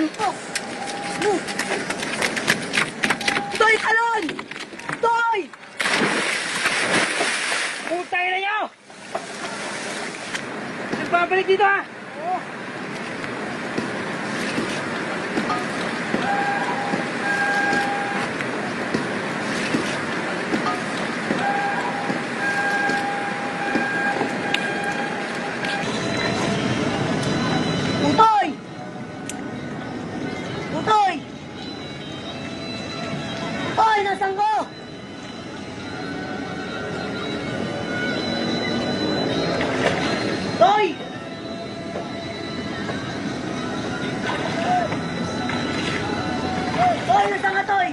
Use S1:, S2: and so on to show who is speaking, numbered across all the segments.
S1: suntok. Toy, talon! Toy! Putay na nyo! Nagbabalik dito ha! Oo. Utoy! Utoy! Utoy, nasan ko? Toy! Toy, nasan ka, Toy?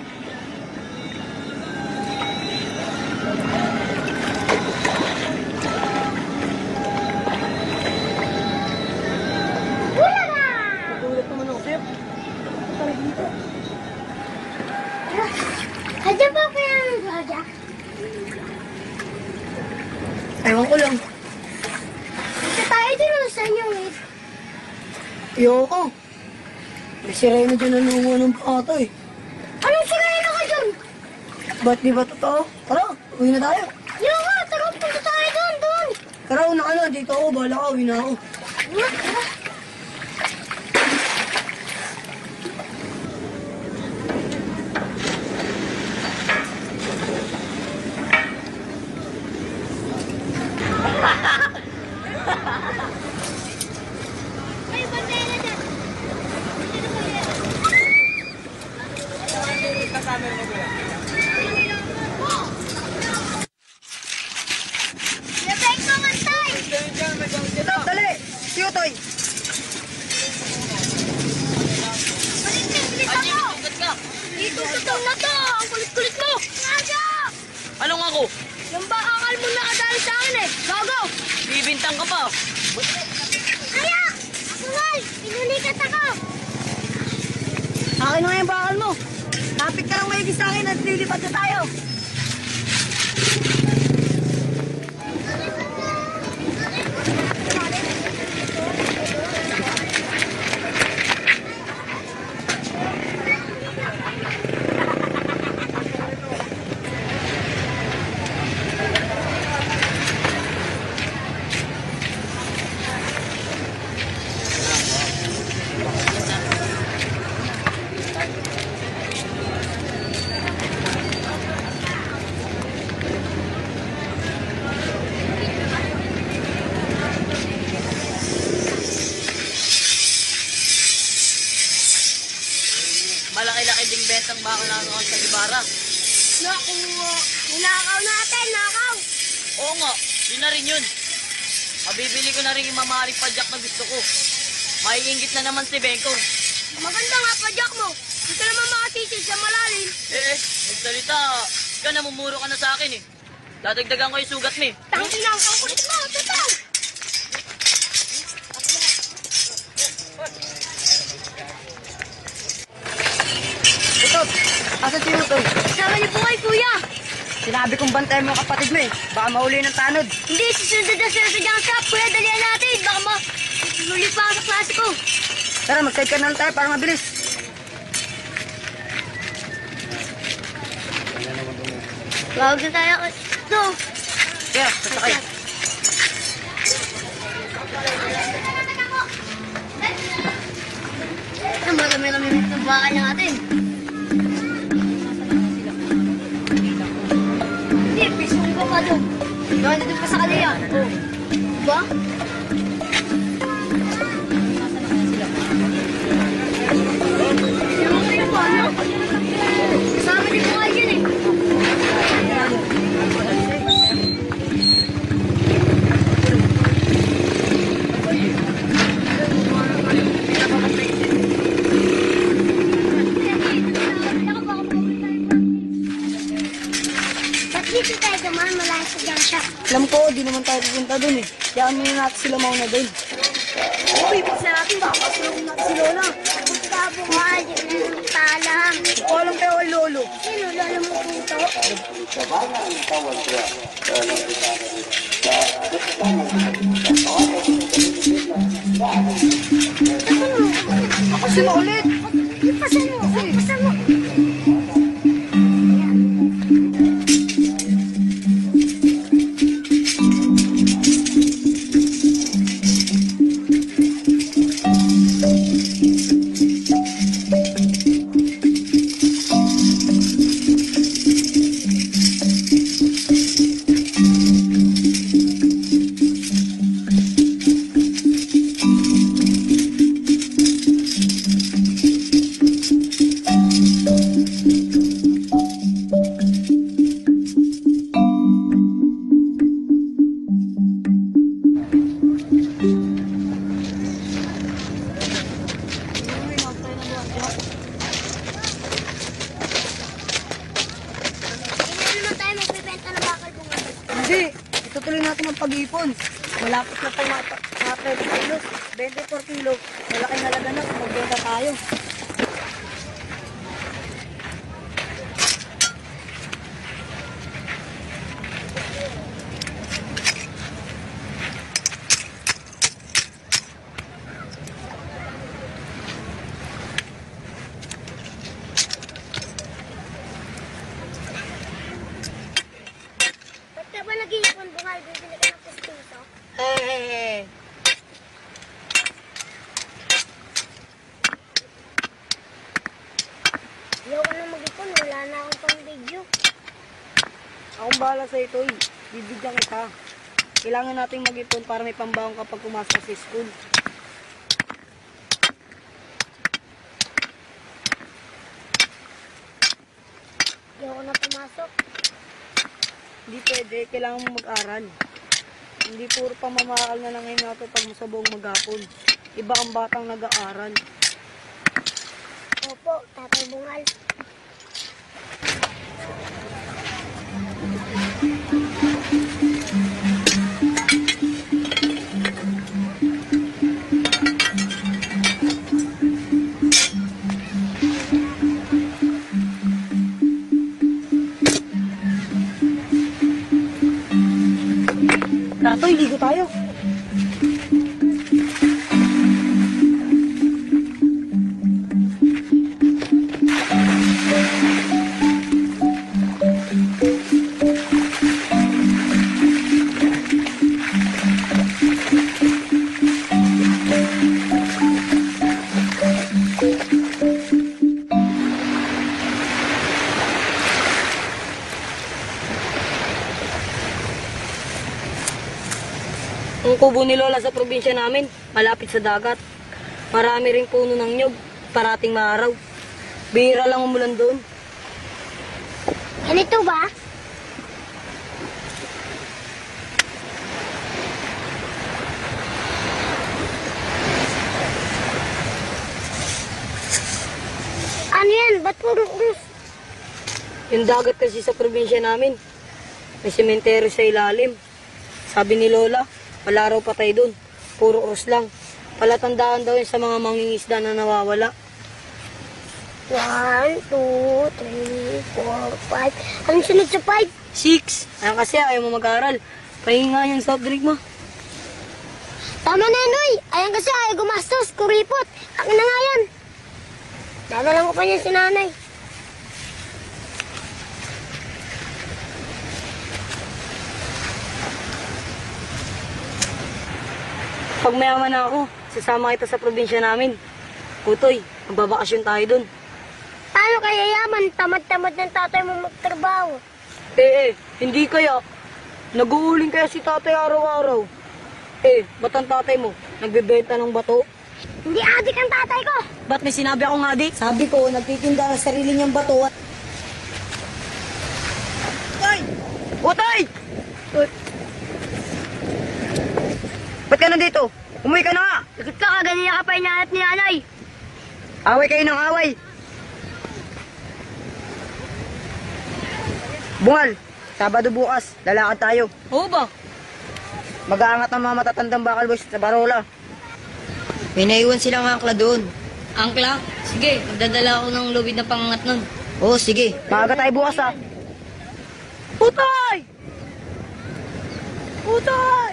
S1: Nagulat naman ako sa'yo. Tara dito.
S2: Aja ba kaya ng raja?
S1: Ewan ko lang.
S2: Isa tayo din sa inyo eh.
S1: Ayoko. May sirena dyan nanungo ng bata eh.
S2: Anong sirena ka dun?
S1: Ba't di ba totoo? Tara, uwi na tayo.
S2: Yung nga, tara punta tayo doon.
S1: Tara, una ka na. Dito ako. Bahala ka. Uwi na ako.
S2: Tara. Ay, bantay na dyan. Labay ko, bantay!
S1: Dali! Siyo, Toy!
S2: Bilis ako! Dito sa taon na to! Ang kulit-kulit mo! Gago!
S3: Anong ako?
S2: Yung bakakal mo nakadali sa akin eh! Gago!
S3: Bibintang ka pa.
S2: Kaya! Ako wal! Pinulikat ako!
S1: Akin na nga yung bakal mo. Tapit ka lang maigi sa akin at lilipat na tayo.
S3: Malaki-laki ding bentang baka na ako sa Gibara.
S2: Naku! Ninakaw natin! Nakaw!
S3: Oo nga, yun na rin yun. Mabibili ko na rin yung mamahaling padyak na gusto ko. Maiingit na naman si Bengkong.
S2: Maganda nga pa, Jack mo! Hindi ka naman makatisid sa malalim.
S3: Magsalita. Ikaw namumuro ka na sa akin eh. Dadagdagan ko yung sugat mo eh.
S2: Tangin lang! Ang kulit mo! Totoo!
S1: Ito, asan si Utoy?
S2: Sama niyo po kay kuya!
S1: Sinabi kong bantay mo kapatid mo eh. Baka mahuli ng tanod.
S2: Hindi, susunod na sila sa junk shop. Kuya, dalihan natin. Baka muli pa ako sa klase ko.
S1: Tara, mag-side ka na lang tayo para mabilis.
S2: Tawag na tayo. Ito.
S1: Kaya, sasakay.
S2: Marami-rami ng bakal natin. Hindi, pisong ko pa doon. Gawin na doon pa sa kanila. Oo. Diba? Yung pa, ano? Kasama din mo kayo yun eh. Dito tayo dumaan, malayo sa junk shop.
S1: Alam ko, di naman tayo pupunta dun eh. Kaya amin natin sila mauna dun. Uy, pagsa natin, baka pasulong natin si Lola.
S2: Basta buhay, di na nang talam.
S1: Ito alam kayo kay Lolo.
S2: Sino, lolo mo puto?
S1: Ako sila ulit. mag-ipon. Malapit na tayo mga 30 kilos. 24 kilo. Malaking halaga na kung magbenta tayo.
S2: Ba't ka ba nag-iipon, Bungal? Bibili ka ng pustiso?
S1: Eh.
S2: Ayaw ko na mag-ipon. Wala na akong pang-video.
S1: Akong bahala sa ito eh. Bibigyan kita. Kailangan nating mag-ipon para may pambaon kapag pumasok sa school.
S2: Ayaw ko na pumasok.
S1: Hindi pwede. Kailangan mo mag-aral. Hindi puro pamamahal na lang ngayon natin pag sa buong maghapon. Iba ang batang nag-aaral.
S2: Opo, Tatay Bungal.
S1: Ratoy, ligo tayo. Ang kubo ni Lola sa probinsya namin, malapit sa dagat. Marami ring puno ng nyog, parating maaraw. Bihira lang umulan doon.
S2: Ganito ba? Ano yan? Ba't puro krus?
S1: Yung dagat kasi sa probinsya namin, may sementeryo sa ilalim. Sabi ni Lola, wala raw patay doon. Puro oras lang. Palatandaan daw yun sa mga mangingisda na nawawala.
S2: 1, 2, 3, 4, 5. Anong sunod sa 5?
S1: 6. Ayan kasi ayaw mo mag-aral. Pahingi nga yung soft drink mo.
S2: Tama na, Noy. Ayan kasi ayaw gumastos. Kuripot. Akin na nga yan. Dadalang ko pa niyan si nanay.
S1: Pag mayaman na ako, sasama kita sa probinsya namin. Putoy, magbabakasyon tayo doon.
S2: Paano kaya yaman? Tamad-tamad ng tatay mo magtrabaho.
S1: Hindi kaya. Nag-uuling kaya si tatay araw-araw. Ba't ang tatay mo? Nagbebenta ng bato?
S2: Hindi adik ang tatay ko.
S1: Ba't may sinabi akong adik? Sabi ko, nagtitinda ng sarili niyang bato at... Putoy! Putoy! Ba't ka nandito? Umuwi ka na nga!
S2: Ikot ka, kaganina ka pa inahanap ni nanay.
S1: Away kayo ng away! Bungal, Sabado bukas, lalakad tayo.
S3: Oo ba?
S1: Mag-aangat ang mga matatandang bakal boys sa Barola. May naiwan silang angkla doon.
S3: Angkla? Sige, magdadala ako ng lubid na pangangat nun.
S1: Oo, sige. Maaga tayo bukas ha. Putay! Putay!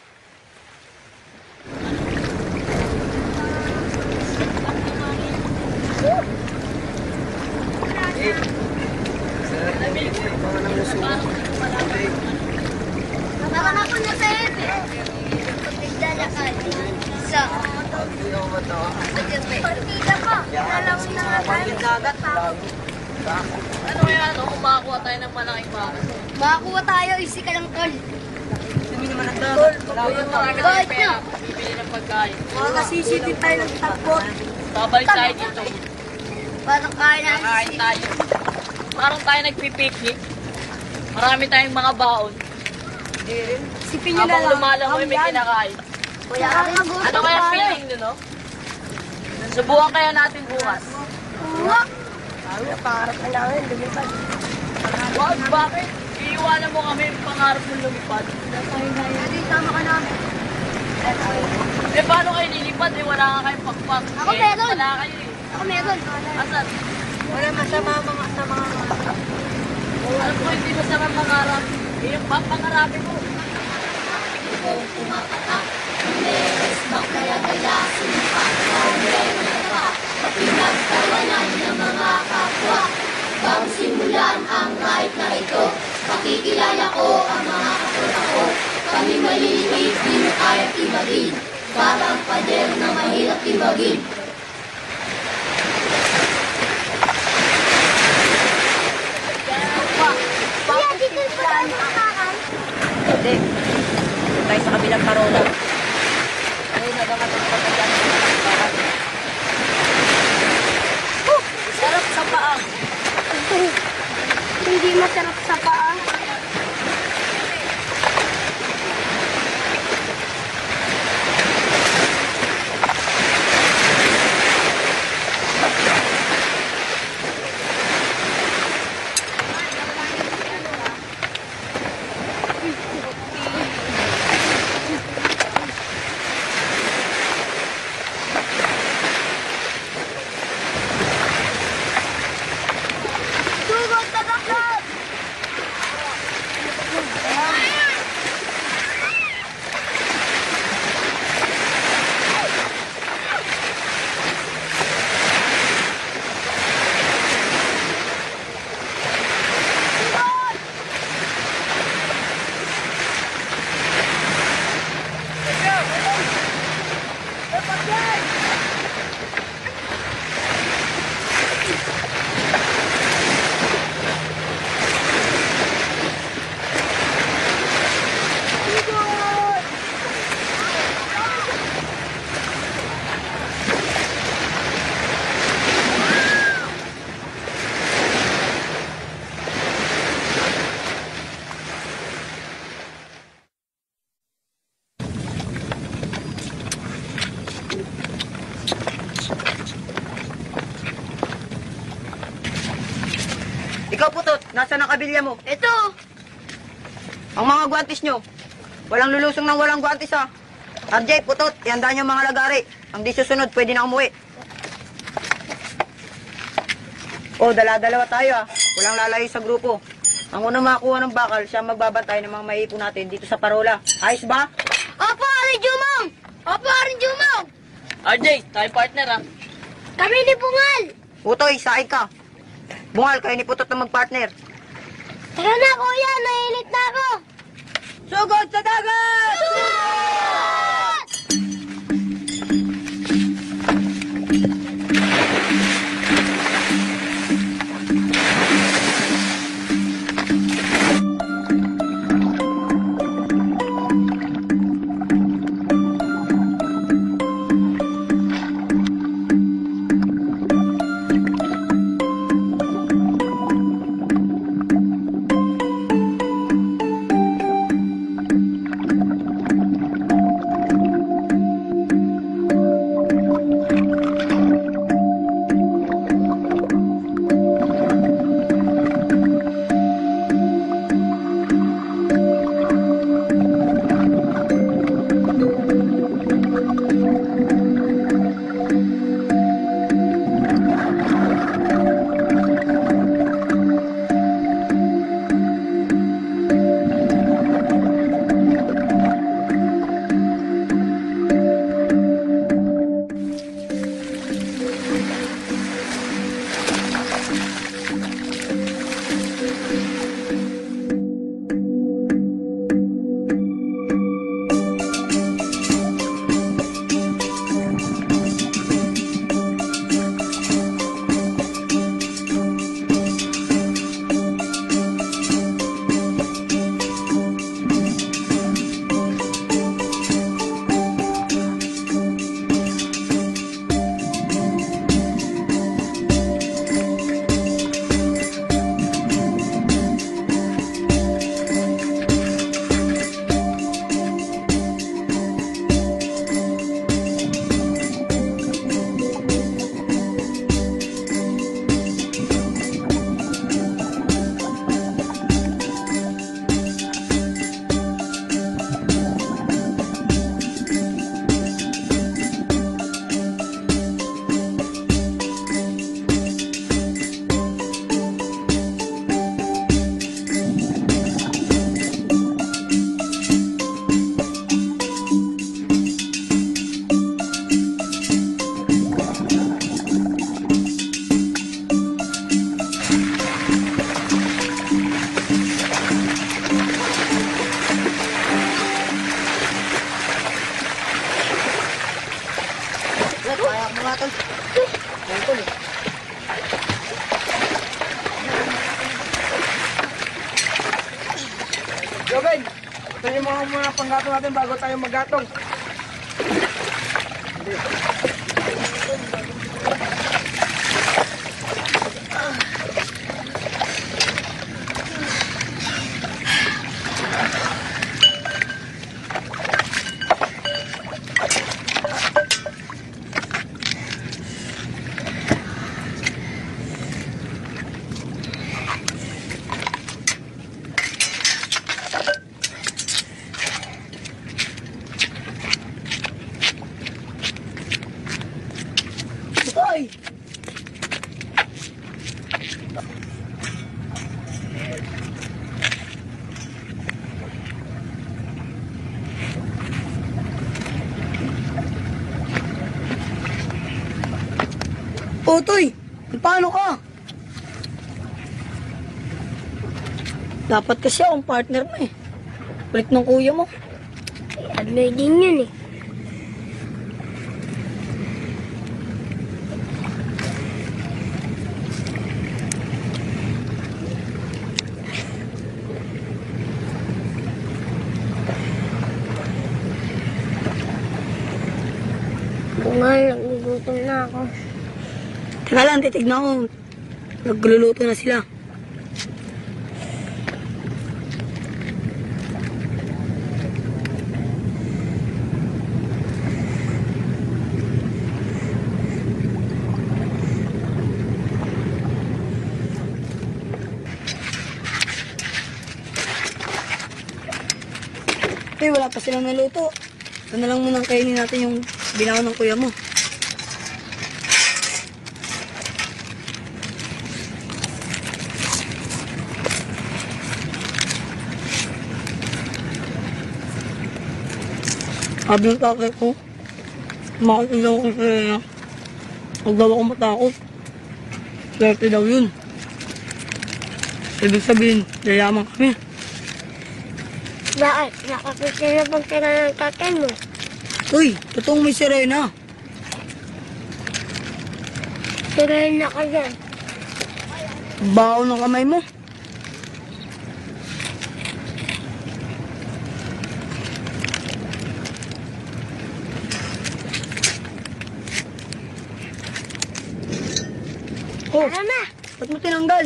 S2: Baka na po na sa ebe. Pagdala ka. Sa... Partida pa. Lalawin na nga tayo.
S3: Ano kaya kung makakuha tayo ng malaking baka?
S2: Makakuha tayo, isi ka lang tol.
S1: Dumi naman ang dagat.
S3: Bakit na? Bibili ng pagkain.
S1: Makakasisitin tayo ng takbot.
S3: Babalik tayo dito.
S2: Parang kaya na.
S3: Kain tayo. Parang tayo nagpipiknik. Marami tayong mga baon.
S1: Sipin nyo na
S3: Habang
S1: lang.
S3: lumalangoy may kinakain.
S2: Kuya, magutom
S3: Ano kaya feeling nyo, no? Subukan kaya natin bukas.
S1: Pangarap na namin, lumipad.
S3: Wag, bakit? Iiwanan mo kami yung pangarap mong lumipad.
S2: isama ka namin.
S3: Eh, paano kayo lilipad? Eh, wala nga kayong pakpak.
S2: Ako meron.
S3: Wala kayo eh.
S2: Ako meron.
S3: Asan?
S1: Wala masama mga sa mga
S3: Alam ko, hindi masama mangarap. Eh, yung pangarapin mo.
S2: Kuya, dito pa tayo makakakan.
S3: Hindi. Tayo sa kabilang parola. Ayun, nagamatang pagkagyan ng mga kapatid. Sarap sa paa.
S2: Hindi masarap sa paa. Sugod sa dagat!
S1: Ikaw putot, nasa ang kabilya mo?
S2: Ito!
S1: Ang mga guwantes nyo. Walang lulusong ng walang guwantes ha. RJ, putot, ihanda nyo ang mga lagari. Ang di susunod, pwede na umuwi. O, dala-dalawa tayo ha. Walang lalayo sa grupo. Ang unang makakuha ng bakal, siya magbabantay ng mga maiipon natin dito sa parola. Ayos ba?
S2: Opo, Aring Jumong! Opo, Aring Jumong!
S3: RJ, tayo partner ah.
S2: Kami ni Bungal!
S1: Utoy, saay ka. Bungal, kayo ni putot na magpartner.
S2: Tara na, kuya! Nailit na ako!
S1: Sugod sa dagat! Tara, kaya mo nga tol. Ayan tol eh.
S4: Joven, tuloy mo muna ang panggatong natin bago tayo maggatong.
S1: Tay! O, Toy! Paano ka? Dapat kasi akong partner mo eh. Kulit ng kuya mo.
S2: Admire din yun eh. Bungal, nagugutom na ako.
S1: Teka lang, titignan ko. Nagluluto na sila. Eh, wala pa silang naluto. Ito na lang munang kainin natin yung binaon ng kuya mo. Sabi ng tatay ko, makakita ko sila na huwag daw ako matakot. Swerte daw yun. Ibig sabihin, yayaman kami.
S2: Bakit? Nakakita na bang tira ng tatay mo?
S1: Uy, totoong may sirena.
S2: Tirahin na ka dyan.
S1: Baho ng kamay mo. Oh,
S2: Tara na!
S1: ba't mo tinanggal?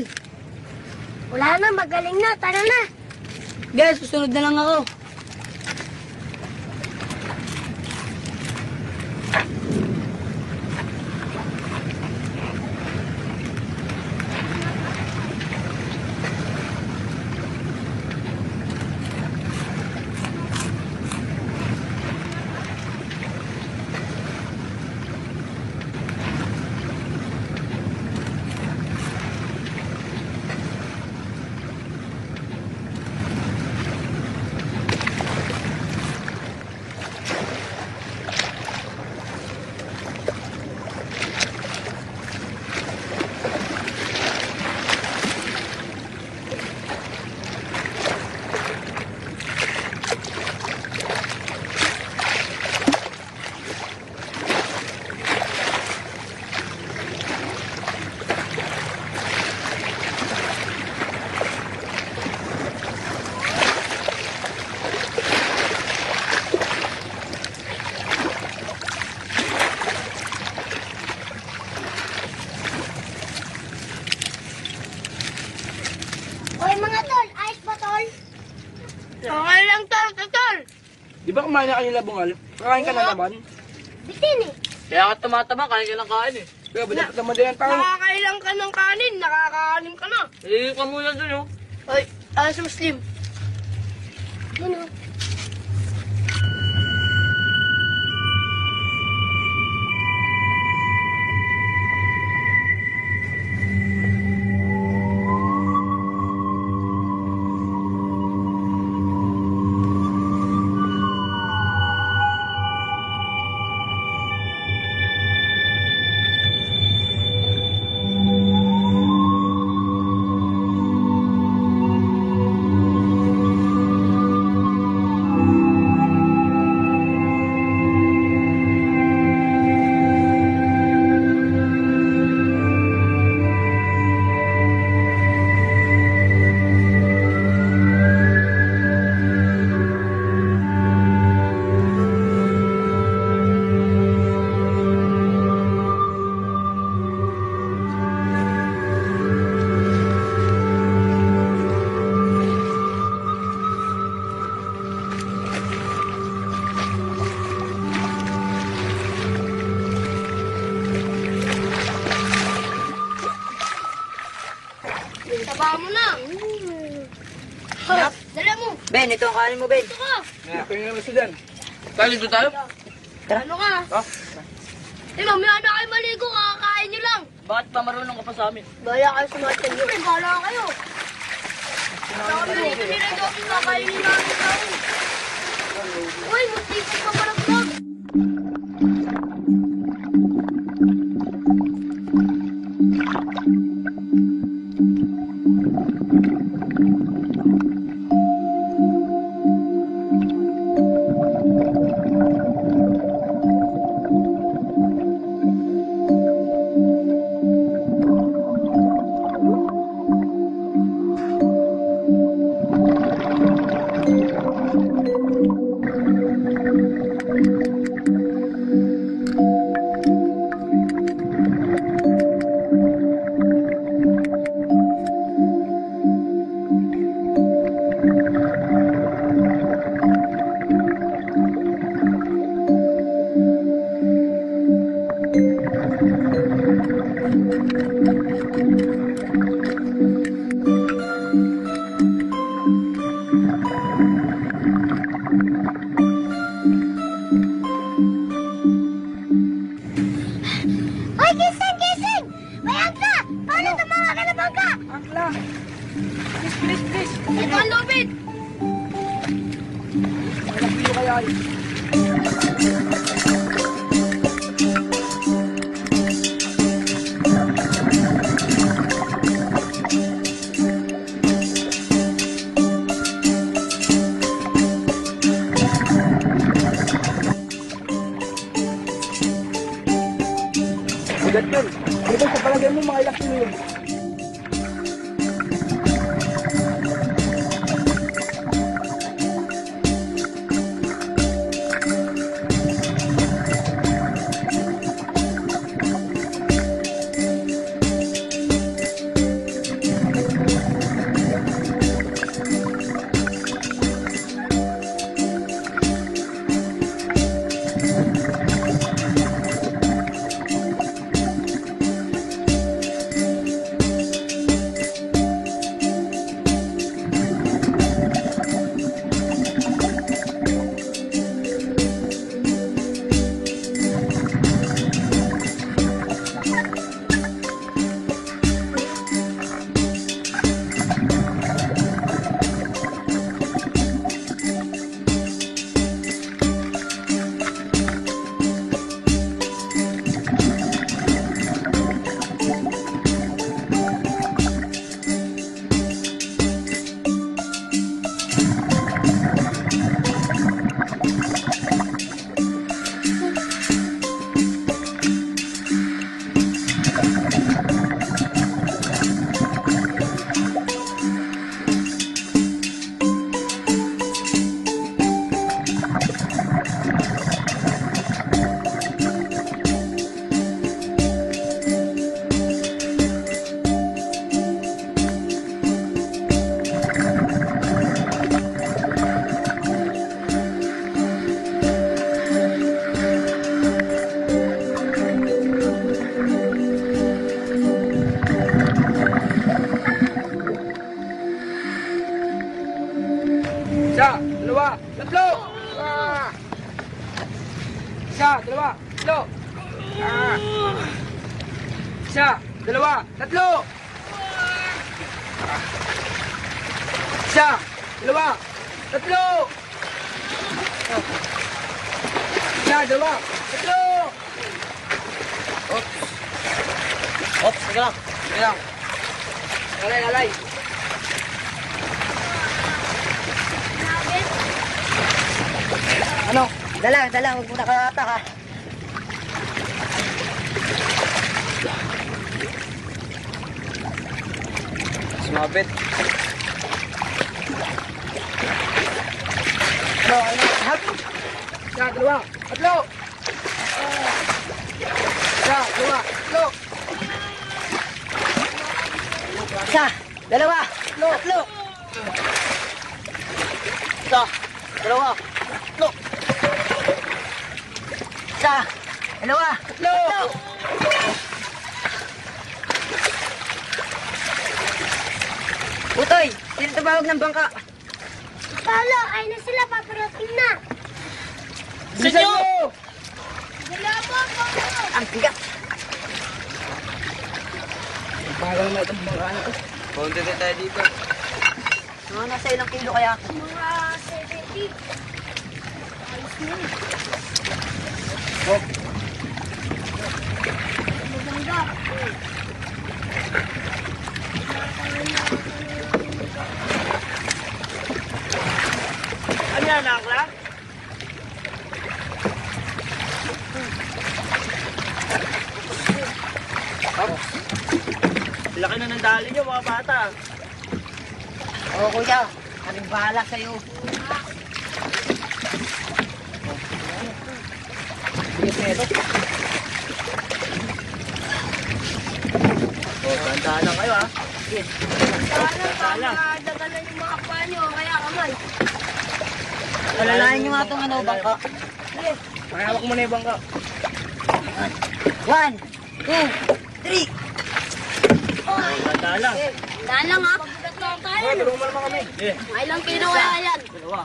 S2: Wala na, magaling na. Tara na!
S1: Guys, susunod na lang ako.
S2: Oy mga tol, ayos ba tol? Okay lang tol, tol.
S4: Di ba kumain na kanila bungal? Kakain ka na naman?
S2: Bitin eh.
S3: Kaya ka tumataba, kain ka lang kain eh.
S4: Kaya ba dapat naman din ang tao?
S1: Nakakailang ka ng kanin, nakakaanim ka na.
S3: Hindi ka muna dun oh.
S1: Ay, si Muslim.
S2: Yun o. mo na.
S1: Anak.
S2: Dala mo.
S1: Ben, ito ang kanin mo, Ben.
S2: Ito ka.
S4: Pwede naman siya dyan. Tayo dito tayo?
S2: Ano ka?
S4: Ha?
S2: Eh, mamaya na kayo maligo. Kakakain nyo lang.
S3: Bakit pa marunong ka pa sa amin?
S2: Bala kayo sa mga tanyo. Bala kayo. Sabi dito nila jogging kakainin namin tayo. Uy, magtipid pa pala vlog. Hoy, gising, gising! May angka! Paano tumawa ka na bangka?
S4: Angkla! Please.
S2: Ito ang lupit!
S4: Malaki kaya yun. Bigat yun. Di ba sa palagay mo mga ilang kilo yun? Isa, dalawa, tatlo! Isa, dalawa, tatlo! Isa, dalawa, tatlo! Isa, dalawa, tatlo! Isa, dalawa, tatlo!
S3: Ops, sige lang.
S4: Sige lang. Lalay.
S1: Ano? Dala, huwag mo nakatak ha.
S4: Sumabit.
S1: Ano? Hap!
S4: Isa, dalawa, tatlo! Isa, dalawa, tatlo!
S1: Isa, dalawa, tatlo.
S3: Isa, dalawa, tatlo.
S1: Isa, dalawa, tatlo. tumawag ng bangka.
S2: Paolo, ay na sila, paparating na.
S3: Bilisan nyo!
S2: Wala po, Paolo.
S1: Ang bigat.
S4: Bagal na itong mga ano.
S3: Konti na tayo dito.
S1: Mga nasa ilang kilo kaya?
S2: Mga 70. Ayos na yun.
S4: Oh,
S2: Maganda.
S3: Ano yan, Akla? Laki na ng dali nyo, mga bata.
S1: Oo, kuya. Kaming bahala sa'yo.
S3: Tandaan lang kayo, ha?
S2: Sana, dagalan yung mga paa nyo, kaya kamay.
S1: Alalayan nyo nga itong ano, bangka.
S2: Sige.
S4: pakihawak mo na yung bangka.
S1: 1, 2, 3.
S3: Tandaan lang.
S2: Daan lang ha. Mabigat lang tayo.
S4: Okay, tulungan mo naman kami.
S2: Ay lang kilo kaya yan.
S3: Dalawa.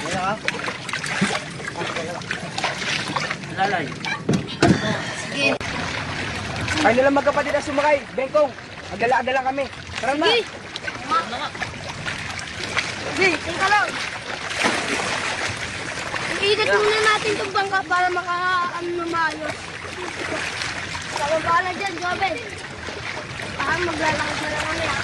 S4: Yan ha.
S3: Lalay.
S4: Ay nilang magkapatid na sumakay. Bengkong, magdala-adala kami. Tara na.
S2: Sige.
S3: Ano nga?
S2: Sige, tingka lang. Iikot muna natin itong bangka para maka-ano na maayos. Kababala dyan, Joben. Maglalakad na lang kami ha.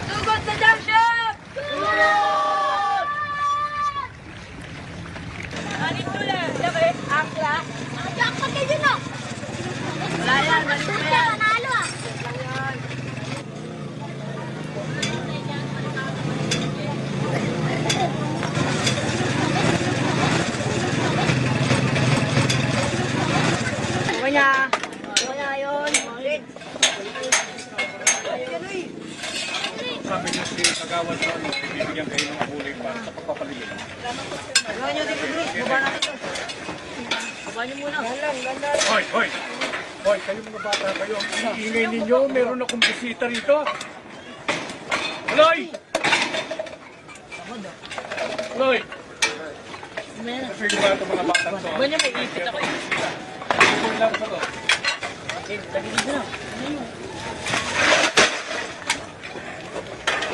S2: Tugod sa jump shot!
S3: Anin tula. Sabi, Akla.
S2: Nakajakpat kayo dyan, no?
S3: Wala yan, mali mo yan.
S2: Panalo, ah.
S1: Okay na. Okay na yun.
S5: Sabi niyo si Kagawan sa ano, bibigyan kayo ng kulay para sa pagpapaligid.
S1: Gawin nyo dito, Dre. Baba natin to.
S3: Baba niyo muna.
S5: Hoy, hoy! Hoy, kayo mga bata kayo, ang ingay ninyo, meron akong bisita rito. Loy! Loy! Kasi yung mga itong mga batang to,
S3: Ba niya may ipit ako eh.
S5: kung lang sa to.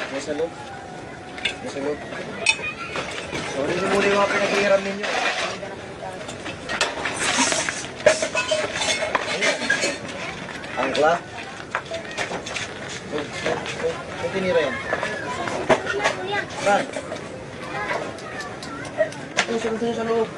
S4: Nasa loob. Nasa loob. Sorry na muna yung mga pinaghihiram ninyo. Angkla? Kung tinira yan? Saan? Ito sa loob.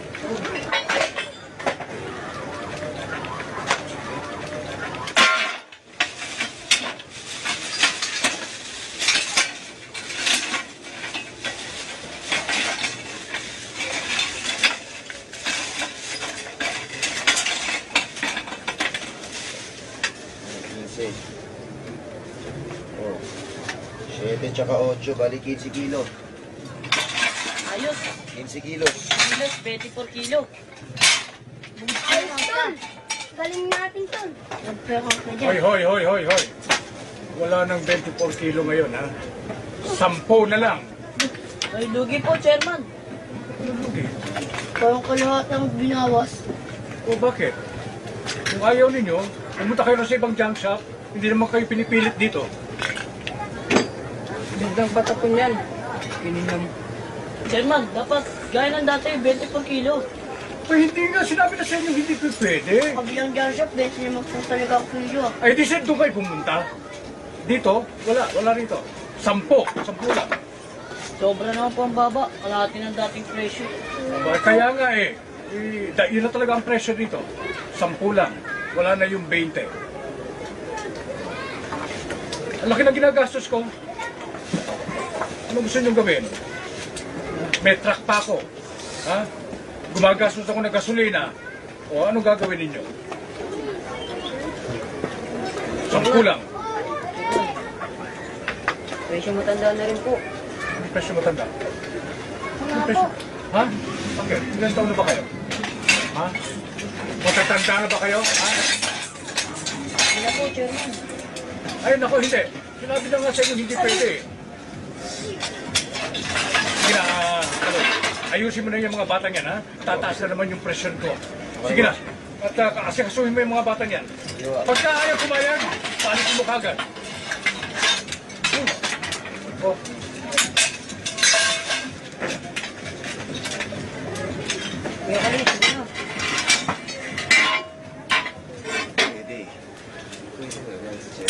S4: Oh. 7 tsaka 8, bali 15 kilo.
S3: Ayos.
S4: 15 kilos.
S3: Kilos, 24 kilo.
S2: Ayos, Tol. Galing natin, Tol.
S5: Hoy, hoy, hoy, hoy, hoy. Wala nang 24 kilo ngayon, ha? 10 na lang.
S3: Ay, lugi po, chairman.
S5: Okay.
S2: Parang kalahat ang binawas.
S5: O bakit? Kung ayaw ninyo, pumunta kayo na sa ibang junk shop, hindi naman kayo pinipilit dito.
S1: Gandang patapon yan.
S4: Kininam.
S3: Chairman, dapat gaya ng dati, 24 kilo.
S5: Ay, hindi nga, sinabi na sa inyo hindi pa pwede.
S3: Kabilang dyan shop, 20 naman po talaga ako kilo ah.
S5: Ay, di sir, doon kayo pumunta. Dito, wala rito. 10 lang.
S3: Sobra naman po ang baba. Kalahati ng dating presyo.
S5: Aba, kaya nga yun na talaga ang presyo dito. 10 lang. Wala na yung 20. Ang laki ng ginagastos ko. Ano gusto nyo gawin? May truck pa ako. Ha? Gumagastos ako ng gasolina. O anong gagawin ninyo? 10 lang.
S3: Presyo matanda na rin po.
S5: Ang presyo matanda.
S2: Nga po.
S5: Ha? Okay, ilan taon na ba kayo? Ha? Matatanda na ba kayo? Ha?
S3: Hindi na po, Chairman.
S5: Ay, naku, hindi. Sinabi na nga sa inyo, hindi pwede. Sige na, ayusin mo na yung mga batang yan, ha? Tataas na naman yung presyon ko. Sige na. At asikasuhin mo yung mga batang yan. Pagka ayaw kumayag, palitin mo kagad. Oh.
S3: Kuya Kali, sige na.
S4: Pwede. Pwede na yan si Chair.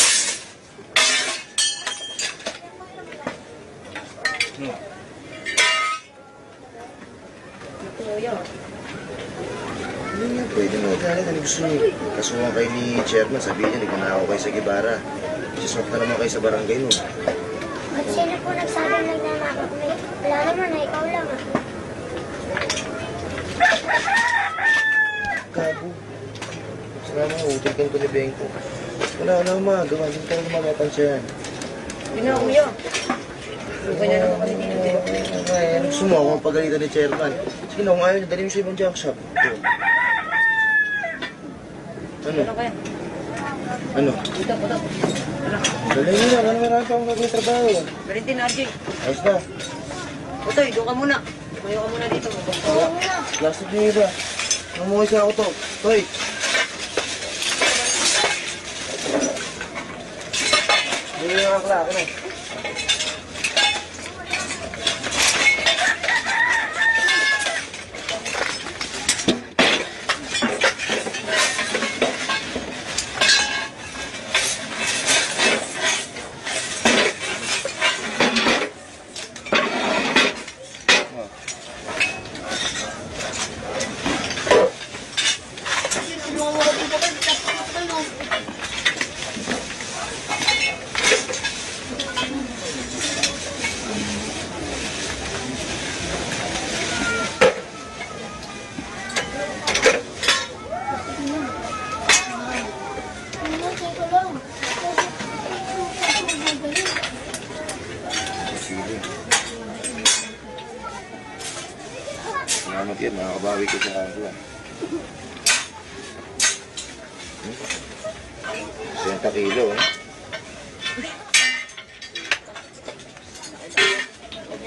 S3: Kuya.
S4: Hindi nga pwede mo galit. Ano gusto niyo? Kasuhan kayo ni Chairman, sabihin niya, nagnanakaw kayo sa Gibara. Sisok na naman kayo sa barangay nun.
S2: At sino po nagsabi nagnanakaw kami? Wala naman na ikaw lang ah.
S4: Gago. Saka mga utol ko ni Bengko. Wala na magawa. Hindi ko na mapapansyan.
S3: Hindi na, kuya. Ganyan naman kami dito, di ba?
S4: Ano gusto mo? Ako ang pagalitan ni Chairman. Sige na, kung ayaw niya, dali mo sa ibang jack shop. Ano?
S3: Ano kaya?
S4: Ano?
S3: Dito, puto.
S4: Dali mo na. Ano marami pa akong gagawin trabaho.
S3: Valentin, RJ.
S4: Ayos na.
S3: Utoy, doon ka muna. Tumayo ka muna dito.
S2: Oo na.
S4: Plastic niyo iba. Namuhay sa ako to. Toy! Hindi na nakakla. Ako na. Sige. Salamat yan. Makakabawi ko sa kanila. 60 kilo, eh.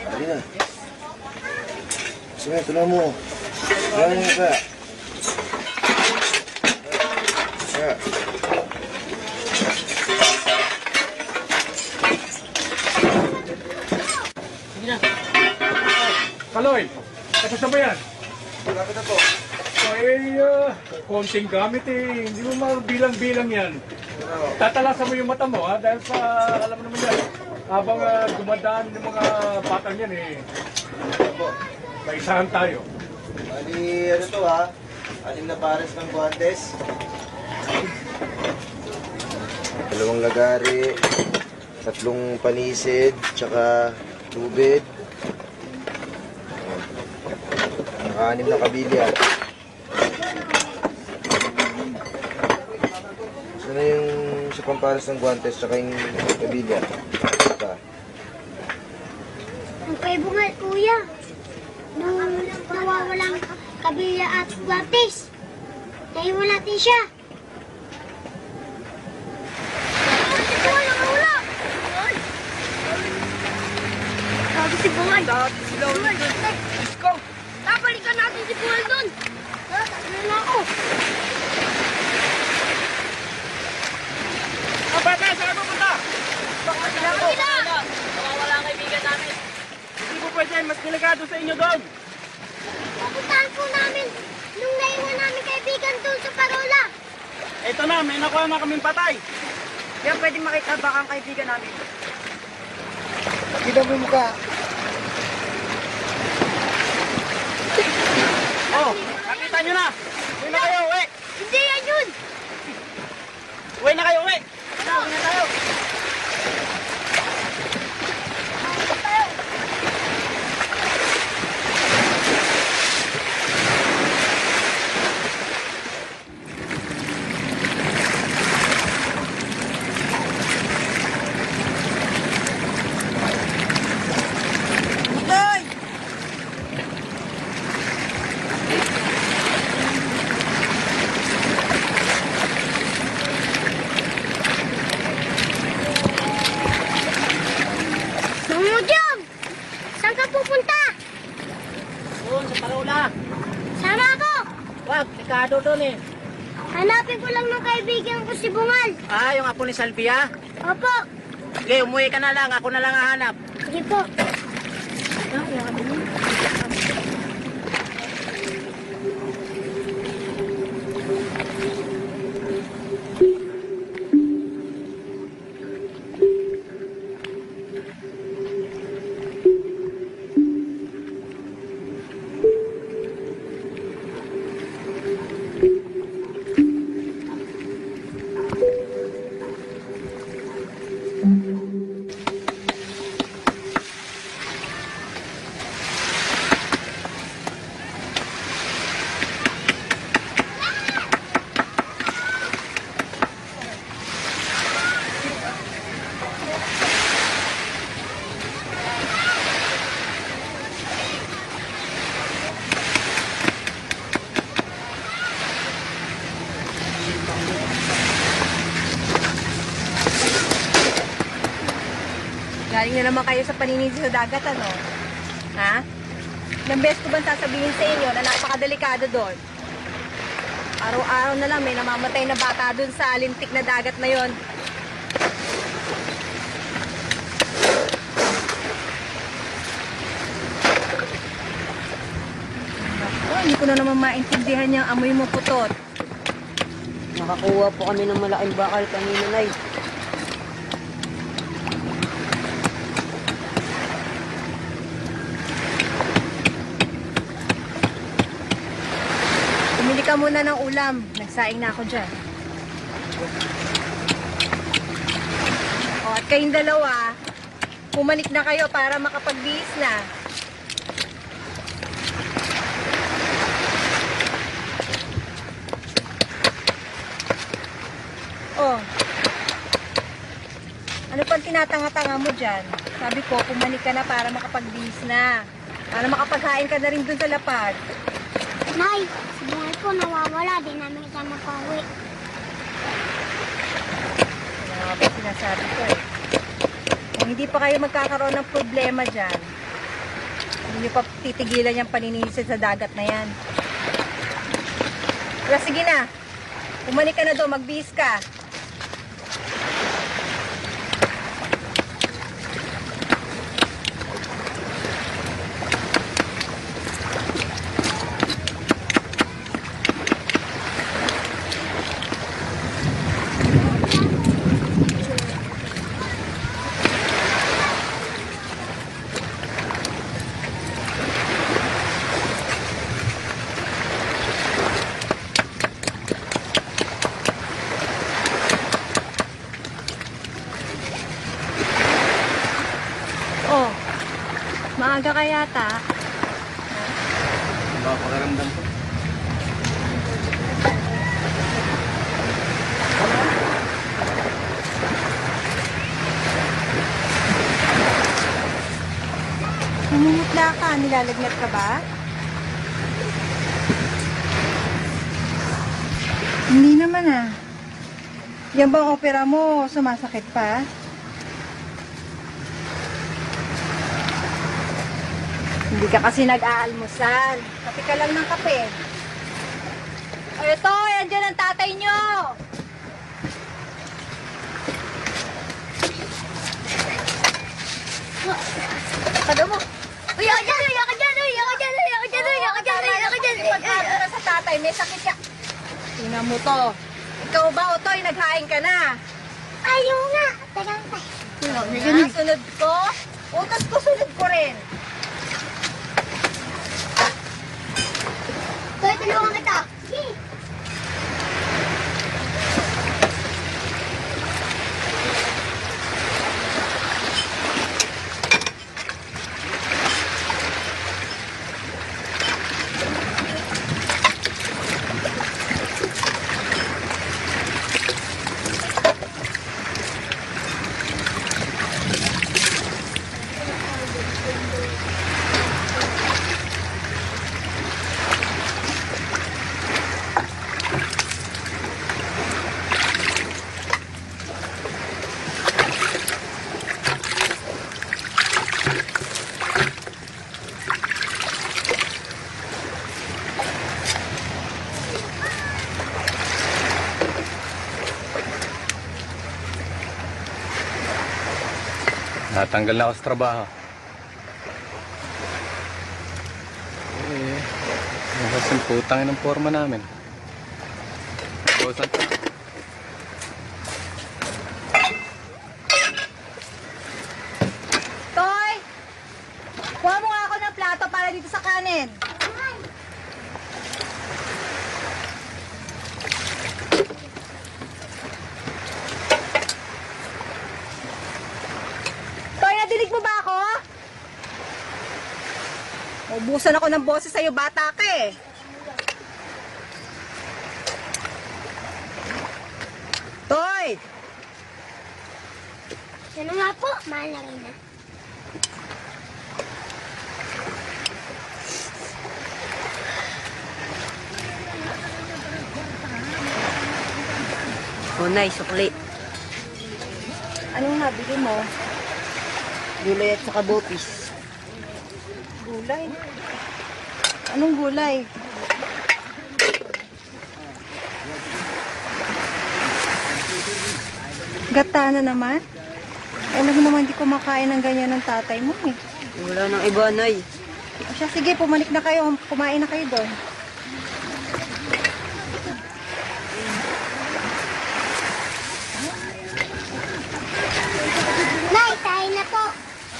S4: Dali na. Sige, tulang mo. Tulang mo pa. Yeah.
S3: Sige na.
S5: Kaloy, tapos na ba yan?
S4: Lapit na po.
S5: Ay, konting gamit eh. Hindi mo mabilang-bilang yan. Tatalasan mo yung mata mo, ha? Dahil sa, alam mo naman yan, habang dumadaan yung mga batang yan eh, maisahan tayo.
S4: Bali, ano to ha? 6 na pares ng guantes. 2 lagari, 3 panisid, tsaka tubig. Naka-6 na kabilya. Saan na yung sa pampares ng guantes tsaka yung kabilya? Ito.
S2: Ang paibungal, kuya. Nung nawawalang kabilya at guwates. Naiwan natin siya. Si Buhay, nakawala. Sabi si Buhay. Si Buhay. Let's go. Babalikan natin si Buhay doon. Tatlo na ako.
S3: Bata, saan mo punta?
S2: Bakit na?
S3: Nawawala ang kaibigan namin.
S6: Hindi po pwede, mas delikado sa inyo doon.
S2: Pupuntahan po namin nung naiwan namin kaibigan doon sa parola.
S6: Ito na, may nakuha na kaming patay.
S3: Kaya pwede makita baka ang kaibigan namin.
S4: Kita mo yung mukha.
S6: Oh, nakita nyo na. Uwi na kayo, uwi.
S2: Hindi yan yun.
S6: Uwi na kayo, uwi.
S2: Uwi na tayo.
S6: hanap. Likado doon eh.
S2: Hanapin ko lang ng kaibigan ko si Bungal.
S6: Ah, yung apo ni Salvia?
S2: Opo.
S6: Sige, umuwi ka na lang. Ako na lang hahanap.
S2: Sige po.
S7: Galing na naman kayo sa paninisi sa dagat, ano? Ha? Ilang beses ko bang sasabihin sa inyo na napakadelikado doon? Araw-araw na lang may namamatay na bata doon sa lintik na dagat na yon. Oh, hindi ko na naman maintindihan yung amoy mo putot.
S1: Nakakuha po kami ng malaking bakal kanina, Nay.
S7: Bumili ka muna ng ulam. Nagsaing na ako dyan. O, at kayong dalawa, pumanik na kayo para makapagbihis na. Oh. Ano pang tinatanga-tanga mo dyan? Sabi ko, pumanik ka na para makapagbihis na. Para makapaghain ka na rin dun sa lapad.
S2: Nay, si Bungal po nawawala. Di namin siya mapauwi.
S7: Ano nga ba sinasabi ko eh. Kung hindi pa kayo magkakaroon ng problema dyan, hindi nyo pa titigilan yung paninisi sa dagat na yan. Pero sige na, pumanik ka na doon, magbihis ka. Oh, maaga ka yata.
S4: Pakiramdam ko.
S7: Humumutla ka, nilalagnat ka ba? Hindi naman ah. Yan bang opera mo, sumasakit pa? Hindi ka kasi nag-aalmusal. Kape ka lang ng kape. O ito, yan dyan ang tatay nyo. Taga mo.
S2: Uy, ako dyan! Uy, ako dyan! Uy, ako dyan! Uy, ako dyan! Uy, ako dyan! Uy, ako dyan!
S7: Pagkano na sa tatay, may sakit siya. Tingnan mo to. Ikaw ba, Otoy, naghain ka na?
S2: Ayaw nga! Teka,
S7: Sunod ko? Utos ko, sunod ko rin.
S2: Toy, tulungan kita! Sige!
S5: Natanggal na ako sa trabaho. Kasi putang ng forma namin. Bosan ka.
S7: Toy! Kuha mo nga ako ng plato para dito sa kanin. Toy, nadinig mo ba ako? Ubusan ako ng boses sa'yo, bata ka eh. Toy!
S2: Ano nga po, mahal na rin na.
S1: Oh, nice, sukli.
S7: Anong nabili mo?
S1: Gulay at saka bopis.
S7: Gulay. Anong gulay? Gata na naman? Alam mo naman, di kumakain ng ganyan ng tatay mo eh.
S1: Wala nang iba, Nay.
S7: O siya, sige, pumalik na kayo. Kumain na kayo doon.
S2: Nay, tayo na po.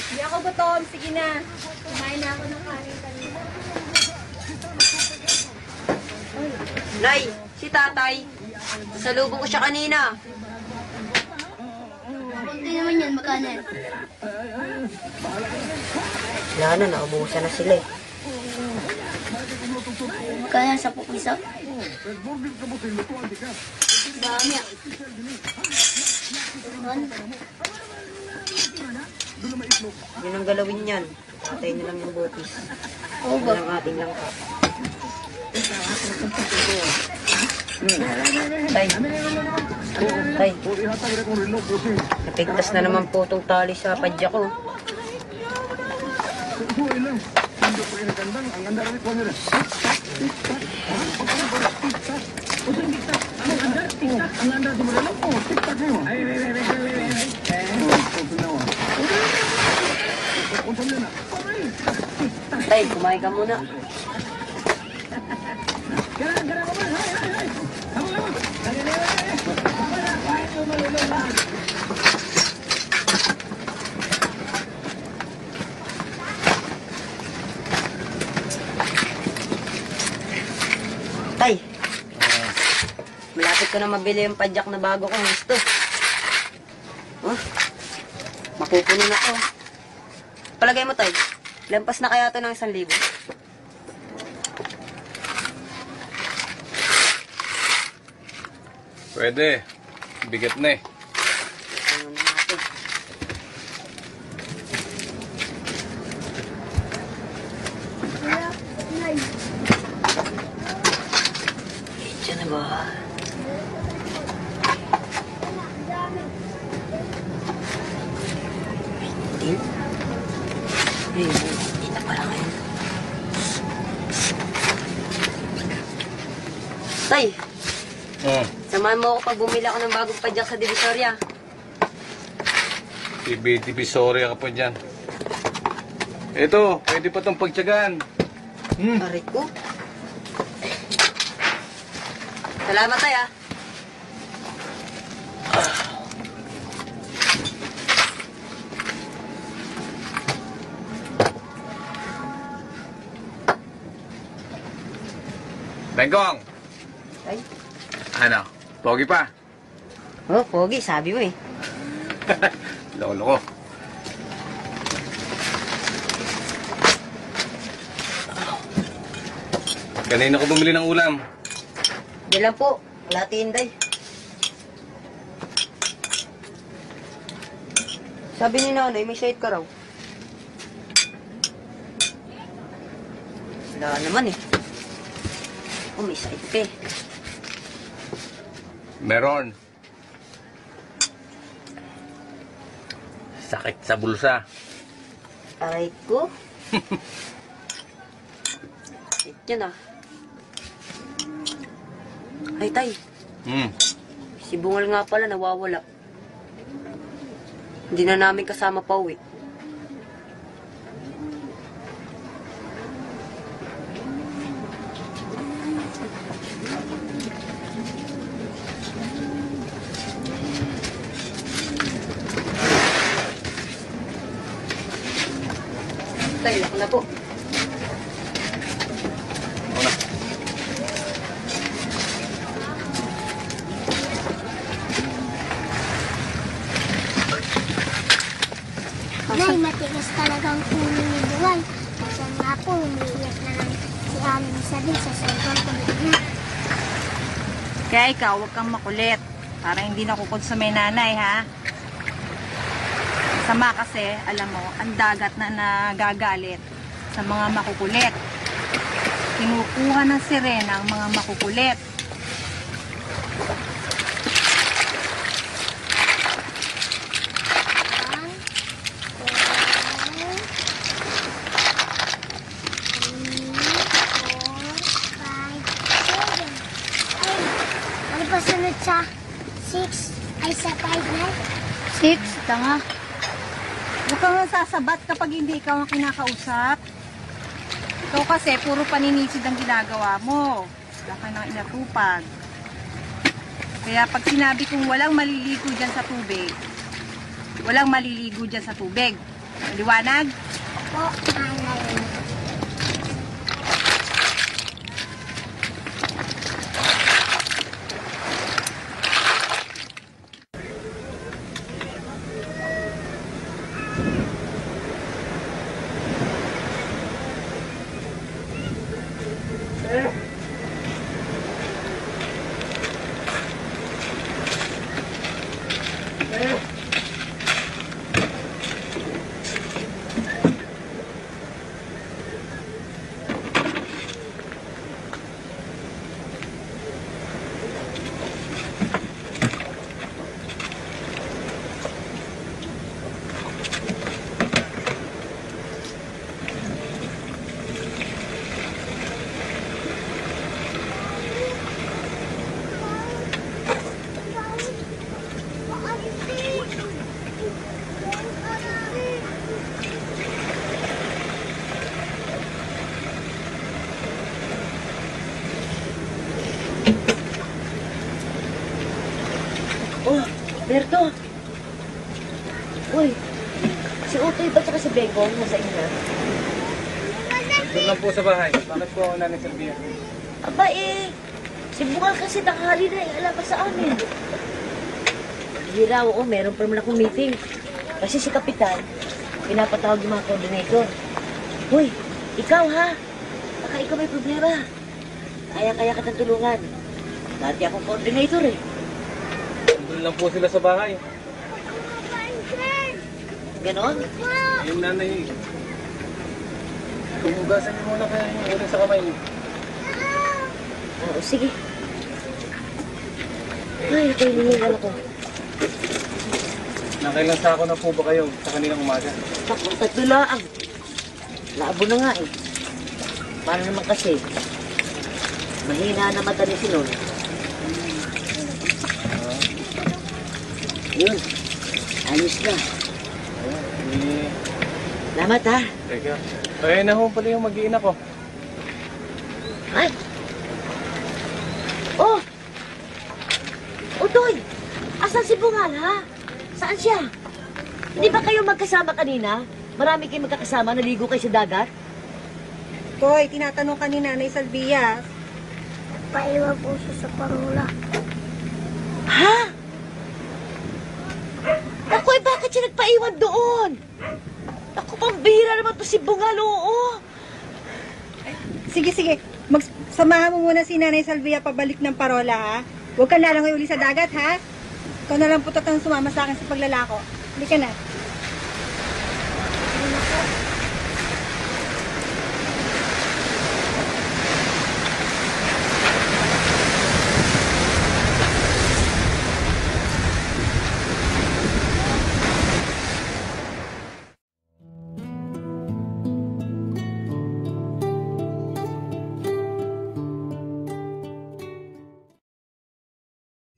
S7: Hindi ako gutom. Sige na. Kumain na ako ng kanin kanina.
S1: Nay, si tatay. Salubong ko siya kanina.
S2: Kunti naman yan, magkano yan?
S1: Wala na, naubusan na sila eh.
S2: Magkano yan, 10 piso? Dami ah.
S1: Yun ang galawin yan. Patay na lang yung bopis.
S2: Oo ba?
S1: Yan ang ating langka. Tay. Tay. Napigtas na naman po itong tali sa padya ko. Tay, kumain ka muna. Tay, malapit ko na mabili yung padyak na bago kong gusto. Oh, mapupuno na to. Palagay mo, Tay, lampas na kaya to ng 1,000.
S5: Pwede. Bigat na eh.
S1: Ano na natin?
S2: Nay,
S1: Diyan na ba? Kita pala ngayon. Tay, samahan mo ako pag bumili ako ng bagong padyak sa Divisoria.
S5: Divisoria ka pa dyan. Ito, pwede pa itong pagtyagaan.
S1: Aray ko. Salamat, Tay, ah.
S5: Bengkong!
S1: Tay?
S5: Ano? Pogi pa?
S1: Oh, pogi, sabi mo eh.
S5: Lolo ko. Kanina ko bumili ng ulam.
S1: Diyan lang po. Wala tinday. Sabi ni nanay, may site ka raw. Wala naman eh. Oh, may site ka eh.
S5: Meron. Sakit sa bulsa.
S1: Aray ko. Site yan ah. Ay, Tay. Si Bungal nga pala nawawala. Hindi na namin kasama pa uwi. Tay, ako na po.
S2: Nay, matigas talagang ulo ni Buwan. Kasi nga po, umiiyak na lang si Aling Isabel sa sobrang kulit niya.
S7: Kaya ikaw, huwag kang makulit. Para hindi nakukod sa may nanay, ha? Sama kasi, alam mo, ang dagat na nagagalit sa mga makukulit. Kinukuha ng sirena ang mga makukulit.
S2: Ano pa sunod sa 6 ay sa 5 na?
S7: 6, tanga. Huwag kang nasasabat kapag hindi ikaw ang kinakausap. Ikaw kasi, puro paninisid ang ginagawa mo. Wala ka nang inatupag. Kaya pag sinabi kong walang maliligo dyan sa tubig, walang maliligo dyan sa tubig. Maliwanag?
S2: Po, nanay.
S3: Oh, Berto. Uy, si Utoy ba tsaka si Bengong nasa inyo?
S5: Doon lang po sa bahay. Bakit po ako Nanay Sylvia?
S3: Aba si Bungal kasi tanghali na ala pa sa amin. Hiraw ako, meron pa naman akong meeting. Kasi si Kapitan, pinapatawag yung mga coordinator. Uy, ikaw ha? Baka ikaw may problema. Kaya-kaya kitang tulungan. Dati akong coordinator eh.
S5: Doon lang po sila sa bahay.
S3: Ganon?
S5: Yung nanay, tumugasan niyo muna kaya yung ulo sa kamay niyo.
S3: Oo, sige. Ay, ito yung hinihingal ako.
S5: Nakailang sako na po ba kayo sa kanilang umaga?
S3: Naku, 3 laang. Labo na nga eh. Paano naman kasi? Mahina na mata ni Sinon. Yun. Ayos na.
S5: Eh,
S3: Salamat ha.
S5: teka. Ay, na ho pala yung mag-iina ko.
S3: Ay! Oh! Utoy! Asan si Bungal ha? Saan siya? Hindi ba kayo magkasama kanina? Marami kayo magkakasama, naligo kayo sa dagat?
S7: Toy, tinatanong ka ni Nanay Salvia.
S2: Paiwan po siya sa parola.
S3: Ha? Ako, bakit siya nagpaiwan doon? Ako, pambihira naman to si Bungal, oo.
S7: Sige, sige. Samahan mo muna si Nanay Salvia pabalik ng parola, ha? Huwag kang lalangoy uli sa dagat, ha? Ikaw na lang putot ang sumama sa akin sa paglalako. Hindi ka na.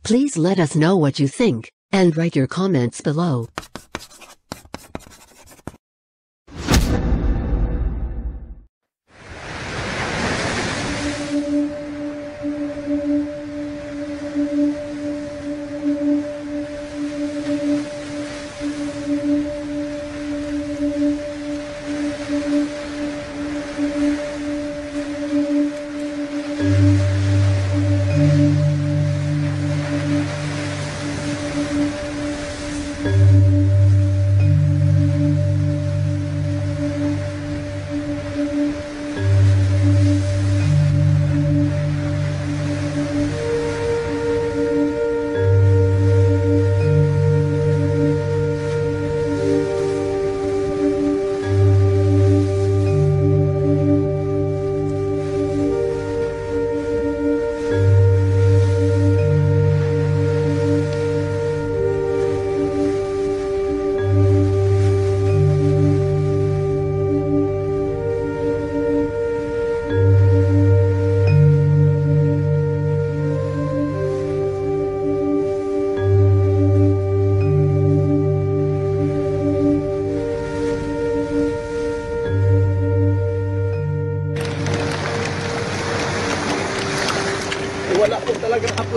S8: Please let us know what you think, and write your comments below.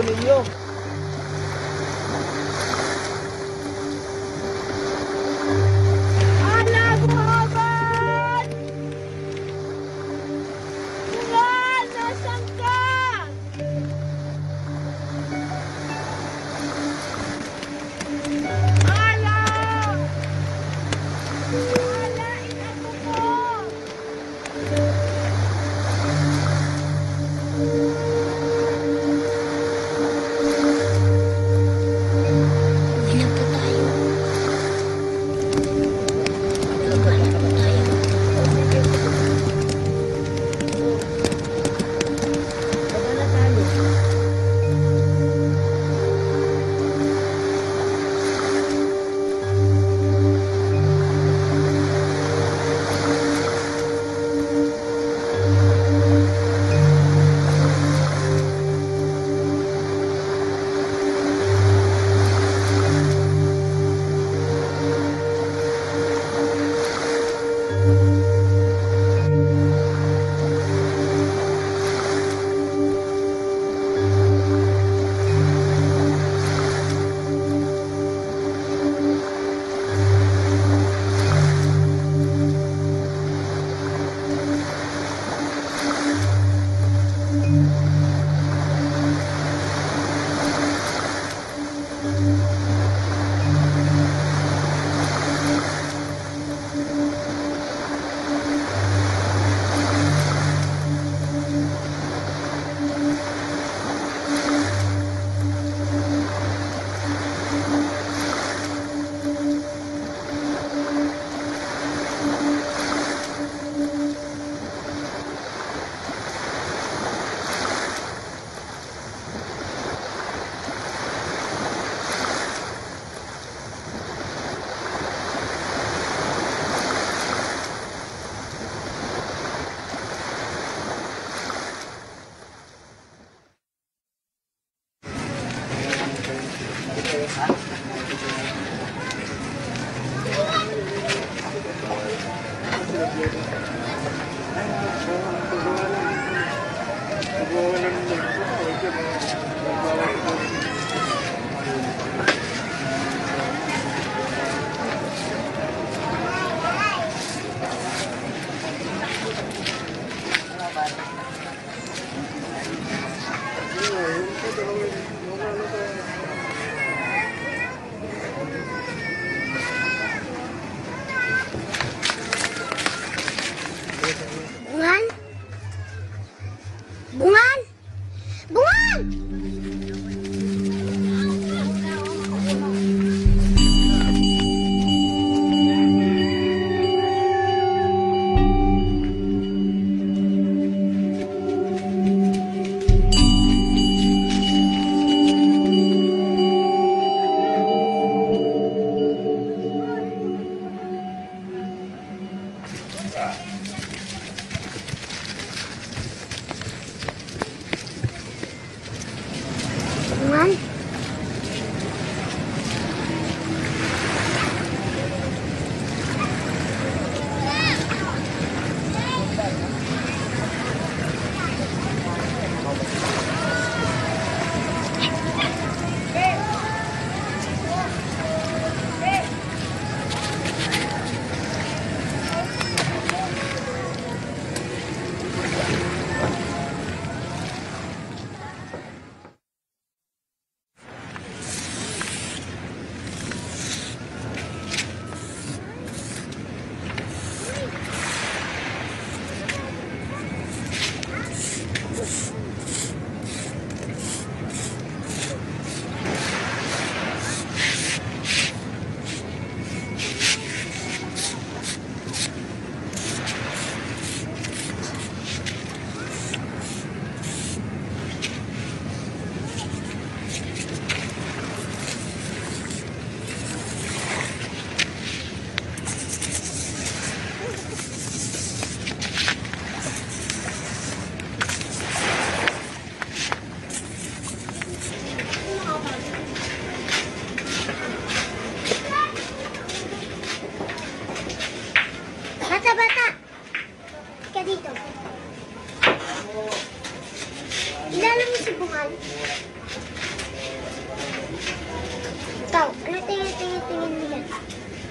S3: ninyo.
S2: Ala, gumaban! Bungan, nasan ka? Ala! Ala, inapo ko! Uwi na po tayo. Maghanap po tayo.
S3: Baba na tayo.
S2: Bungan? Bungan? Bungan! Bungan?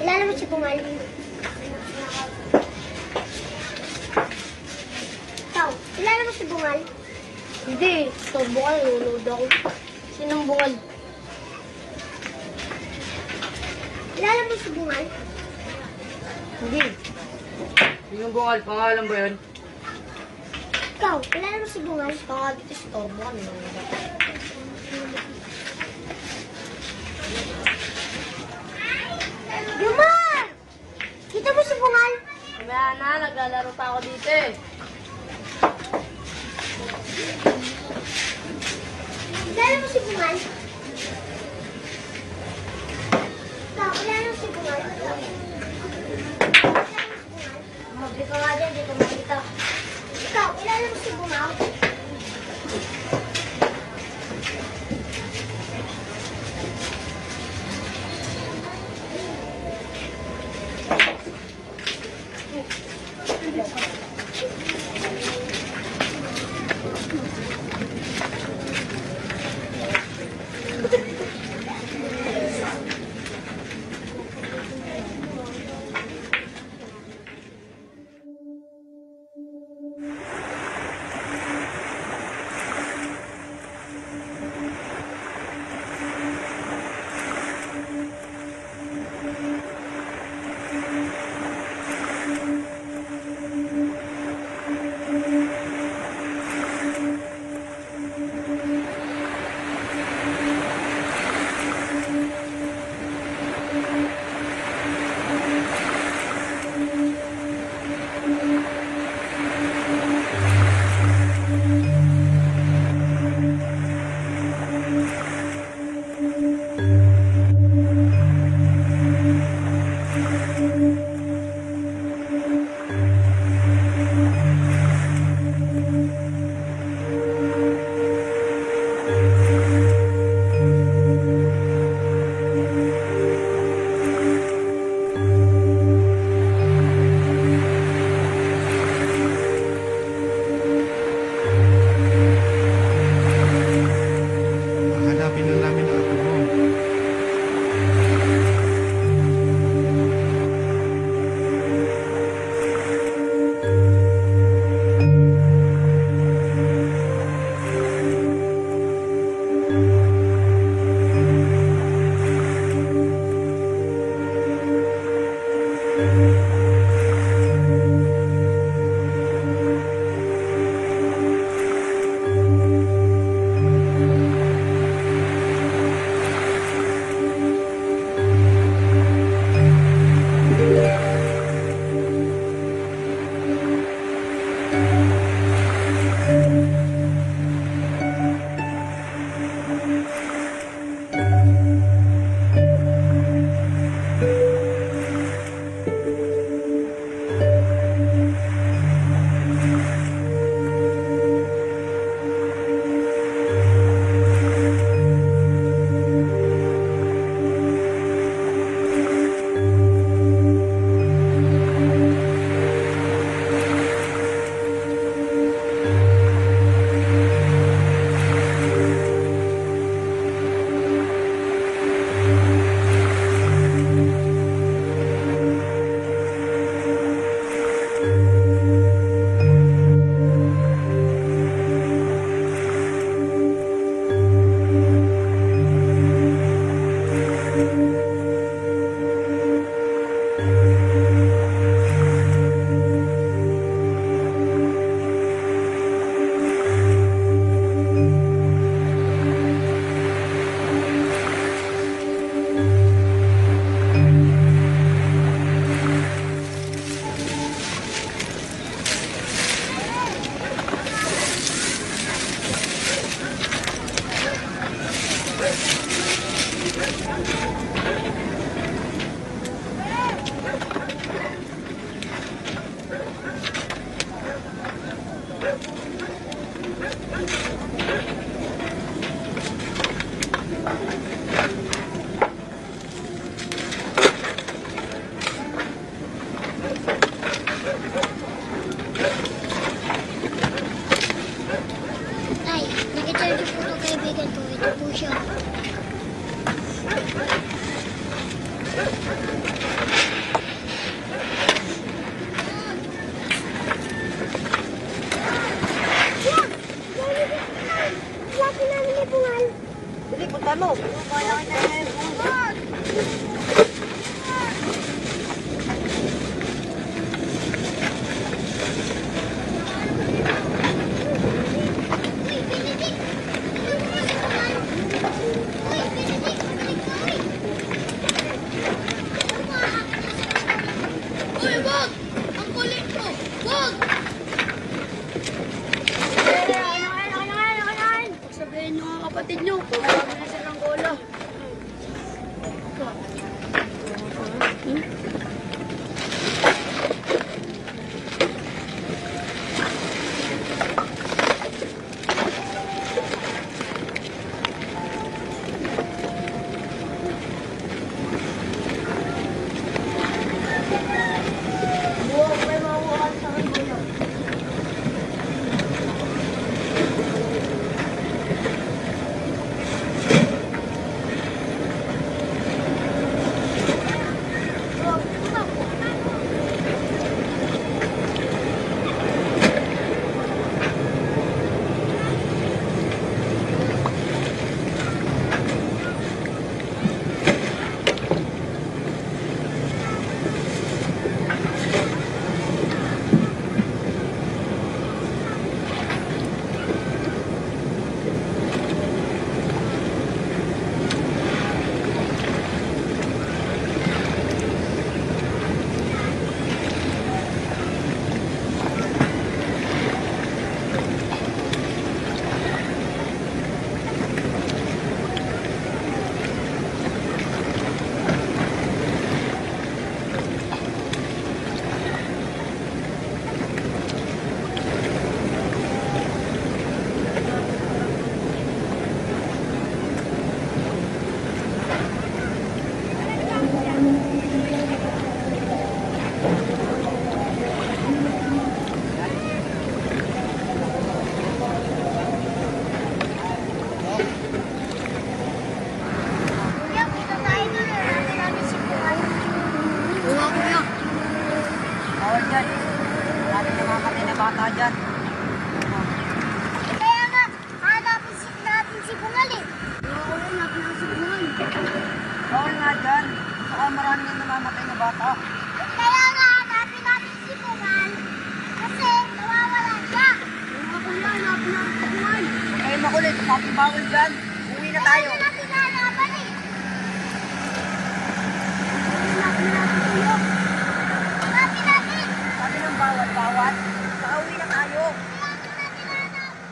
S2: Kilala mo si Bungal? Ikaw, kilala mo si Bungal? Hindi, ito Bungal, nanonood ako. Sinong Bungal? Kilala mo si Bungal?
S1: Hindi. Yung bungal, pangalan ba yun?
S2: Ikaw, kilala mo si Bungal? Pangalan dito si Torbo kami. Yumar! Kita mo si Bungal?
S7: Mamaya na, naglalaro pa ako dito eh.
S2: Kilala mo si Bungal? Ikaw, kilala mo si Bungal? Mabli ka nga dyan, di ko makita. Ikaw, kilala mo si Bungal?
S4: Hahanapin lang namin ang apo mo.
S2: Tay, nakita niyo po itong kaibigan ko. Ito po siya.
S1: bata mo.
S2: Uy, wag! Ang kulit mo! Wag! Sabihin nyo nga kapatid nyo, marami na silang gola.
S1: Bawal dyan. Marami namamatay na bata dyan.
S2: Kaya nga, hanapin natin si Bungal eh. Oo, hanapin natin si Bungal.
S1: Bawal nga dyan. Saka marami na namamatay na bata.
S2: Kaya nga, hanapin natin si Bungal. Kasi, nawawala siya. Oo, kuya, hanapin natin si Bungal.
S1: Kayo makulit. Sabi bawal dyan. Uwi na tayo.
S2: Hanapin natin hanapan eh. Hanapin natin kuya. Hanapin natin.
S1: Sabi ng bawal, bawal. Saka uwi na tayo.
S2: Hanapin natin hanapin.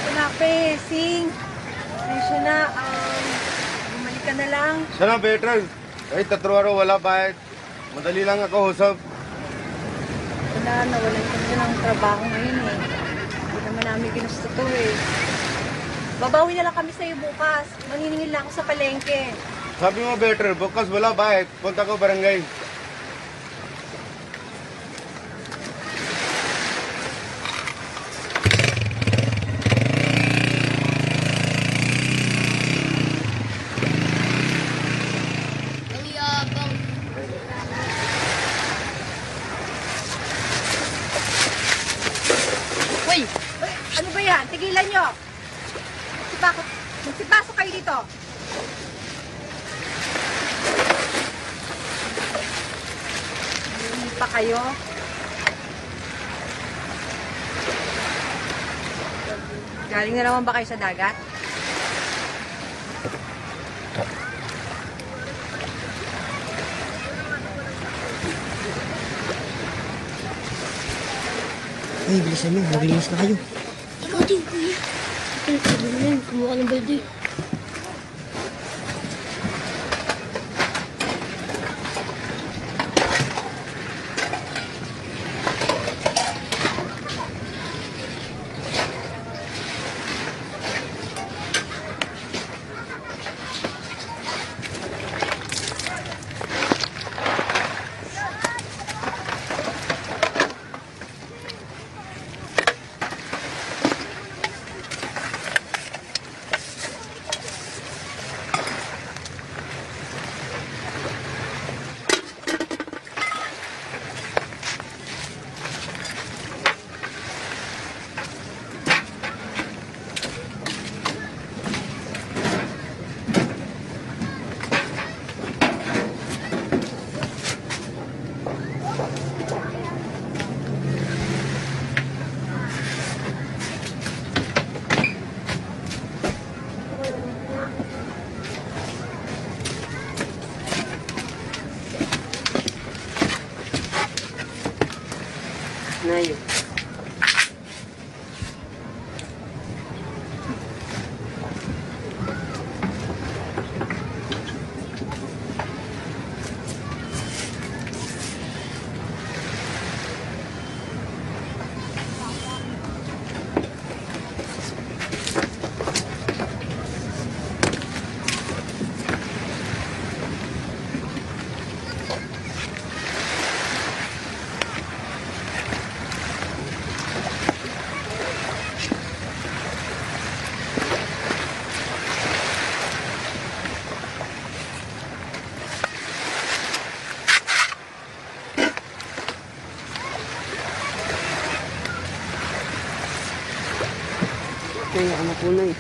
S7: Kunape, Sing. Pasensya na. Bumalik ka na lang.
S4: Sana better. Kahit 3 araw wala bayad. Madali lang ako husap.
S7: Wala, nawalan kami ng trabaho ngayon eh. Hindi naman namin ginusto to eh. Babawi na lang kami sa'yo bukas. Maniningil lang ako sa palengke.
S4: Sabi mo better, bukas wala bayad. Punta ko barangay.
S2: Ang yabang.
S7: Uy! Ano ba yan? Tigilan nyo! Magsipasok kayo dito. Hindi pa kayo. Galing na naman ba kayo sa dagat?
S1: Ay, bilisan nyo. Maglinis na kayo.
S2: Ikaw din, kuya. Sabi mo na yun, kumuha ng balde.
S3: tayo.
S1: Kaya ano po na eh.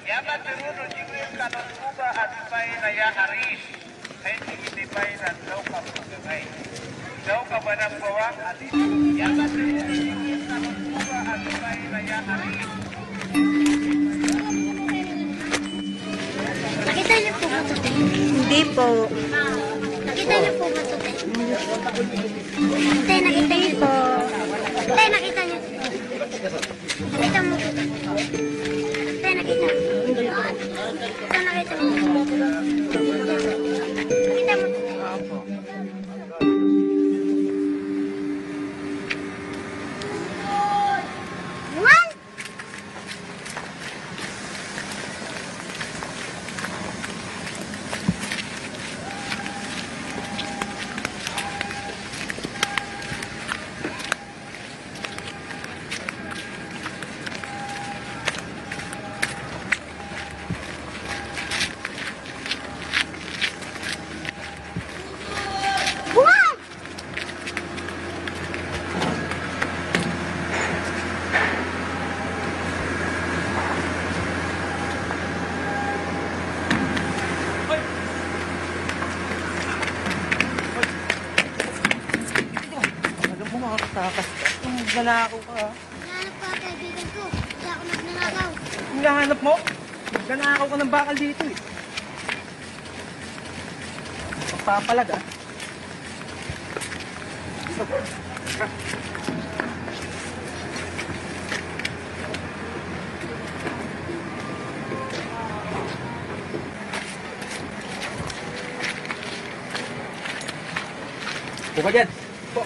S8: Yaman tinuno jibril kanon kuba at pay na yaharis. Ay hindi pay na daw ka pagkakay. Daw ka ba ng bawang at yaman tinuno jibril kanon kuba at pay na yaharis.
S2: Nakita niyo po ba ito, Tay?
S7: Hindi po.
S2: Nakita niyo po ba ito, Tay? Tay, nakita niyo po. Tay, nakita niyo. Nakita mo po. Tay, nakita mo. Tay, nakita mo. Nakita mo. One! One!
S6: Alam mo makakatakas ka. Magnanakaw ka ha.
S2: Nahanap ko ang kaibigan ko. Kaya ako nagnanakaw.
S6: Ang nahanap mo? Magnanakaw ka ng bakal dito eh. Magpapalag ah. Buka dyan. Po.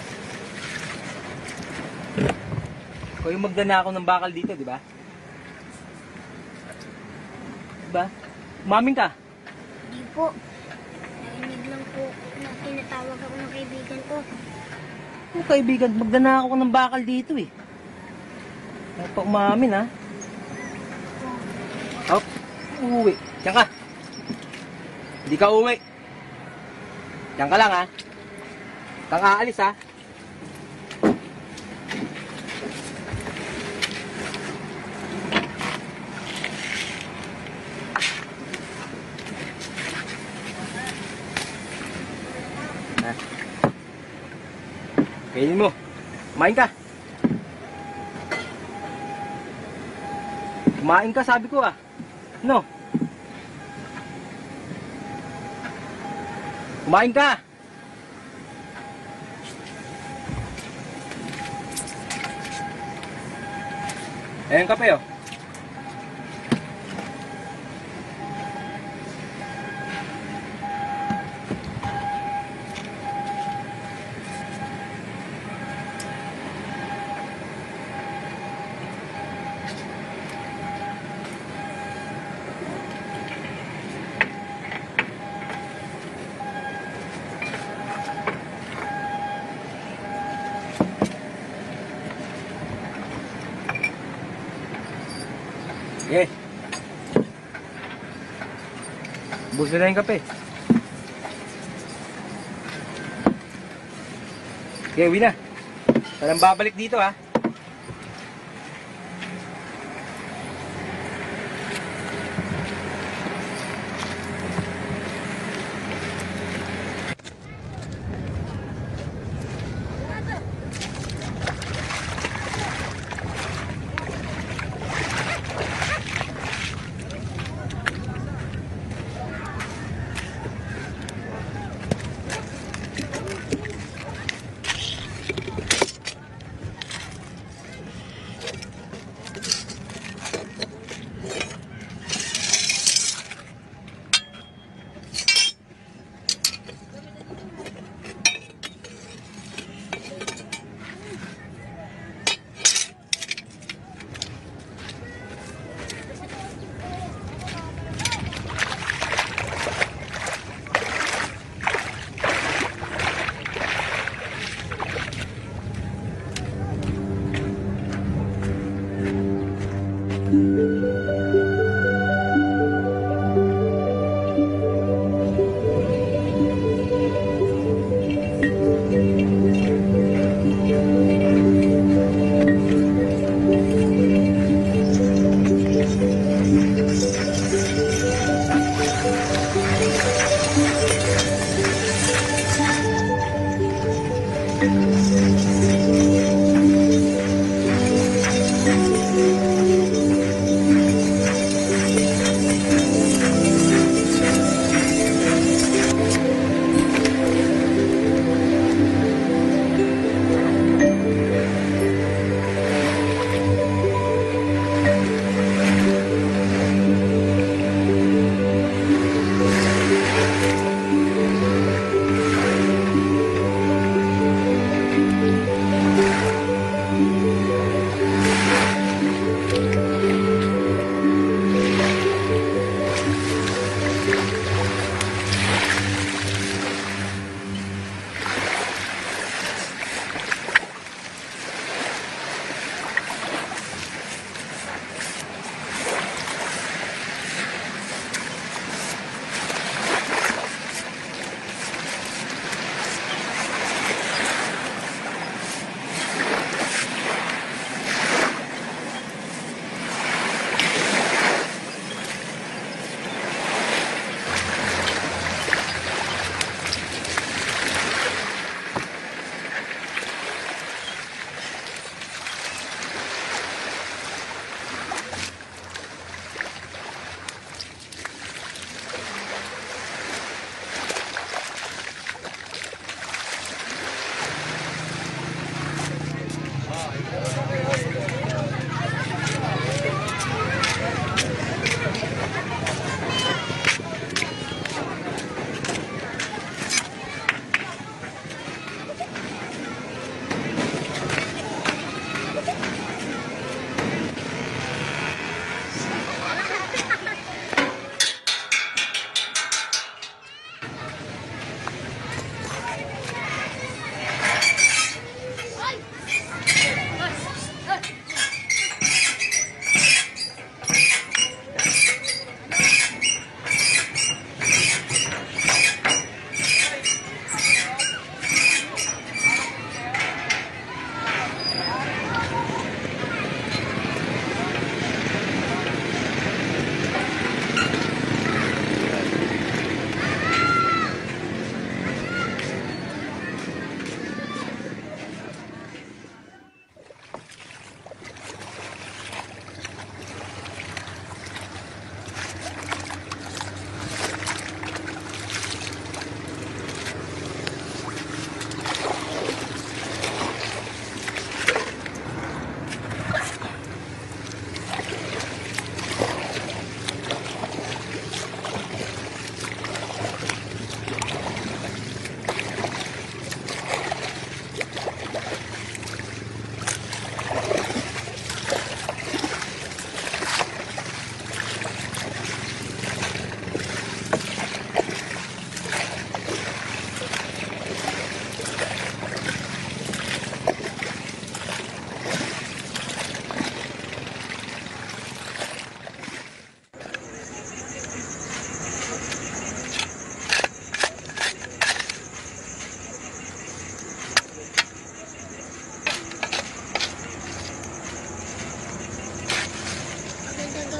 S6: Ikaw yung magnanakaw ng bakal dito, di ba? Diba? Umamin ka.
S2: Hindi po. Narinig lang po na tinatawag ako ng kaibigan ko.
S6: Oh, kaibigan, magnanakaw ka ng bakal dito eh. Ano pa umamin ha? Hop, uuwi. Diyan ka. Hindi ka uuwi. Diyan ka lang ha. Kang aalis ha. Kainin mo. Kumain ka. Kumain ka, sabi ko ah. No? Kumain ka. Ayan kape oh. Sige. Buso na yung kape. Sige, uwi na. Walang babalik dito, ha?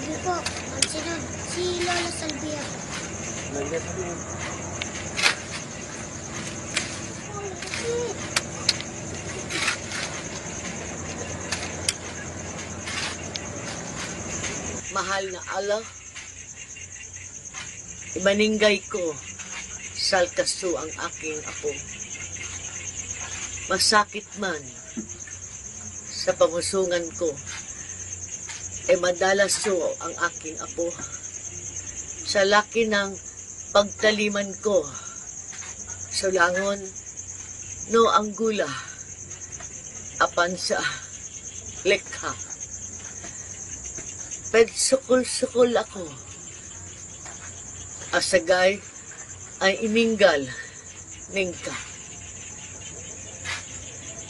S2: Hindi po. Magsunod si Lola Salvia.
S3: Mahal na Allah, ibaninggay ko, salkaso ang aking apo. Masakit man sa pamusungan ko, madalaso ang aking apo. Sa laki ng pagtaliman ko, sulangon, no anggula, apan sa lekha. Sukul-sukul ako. Asagay ay iminggal ningka.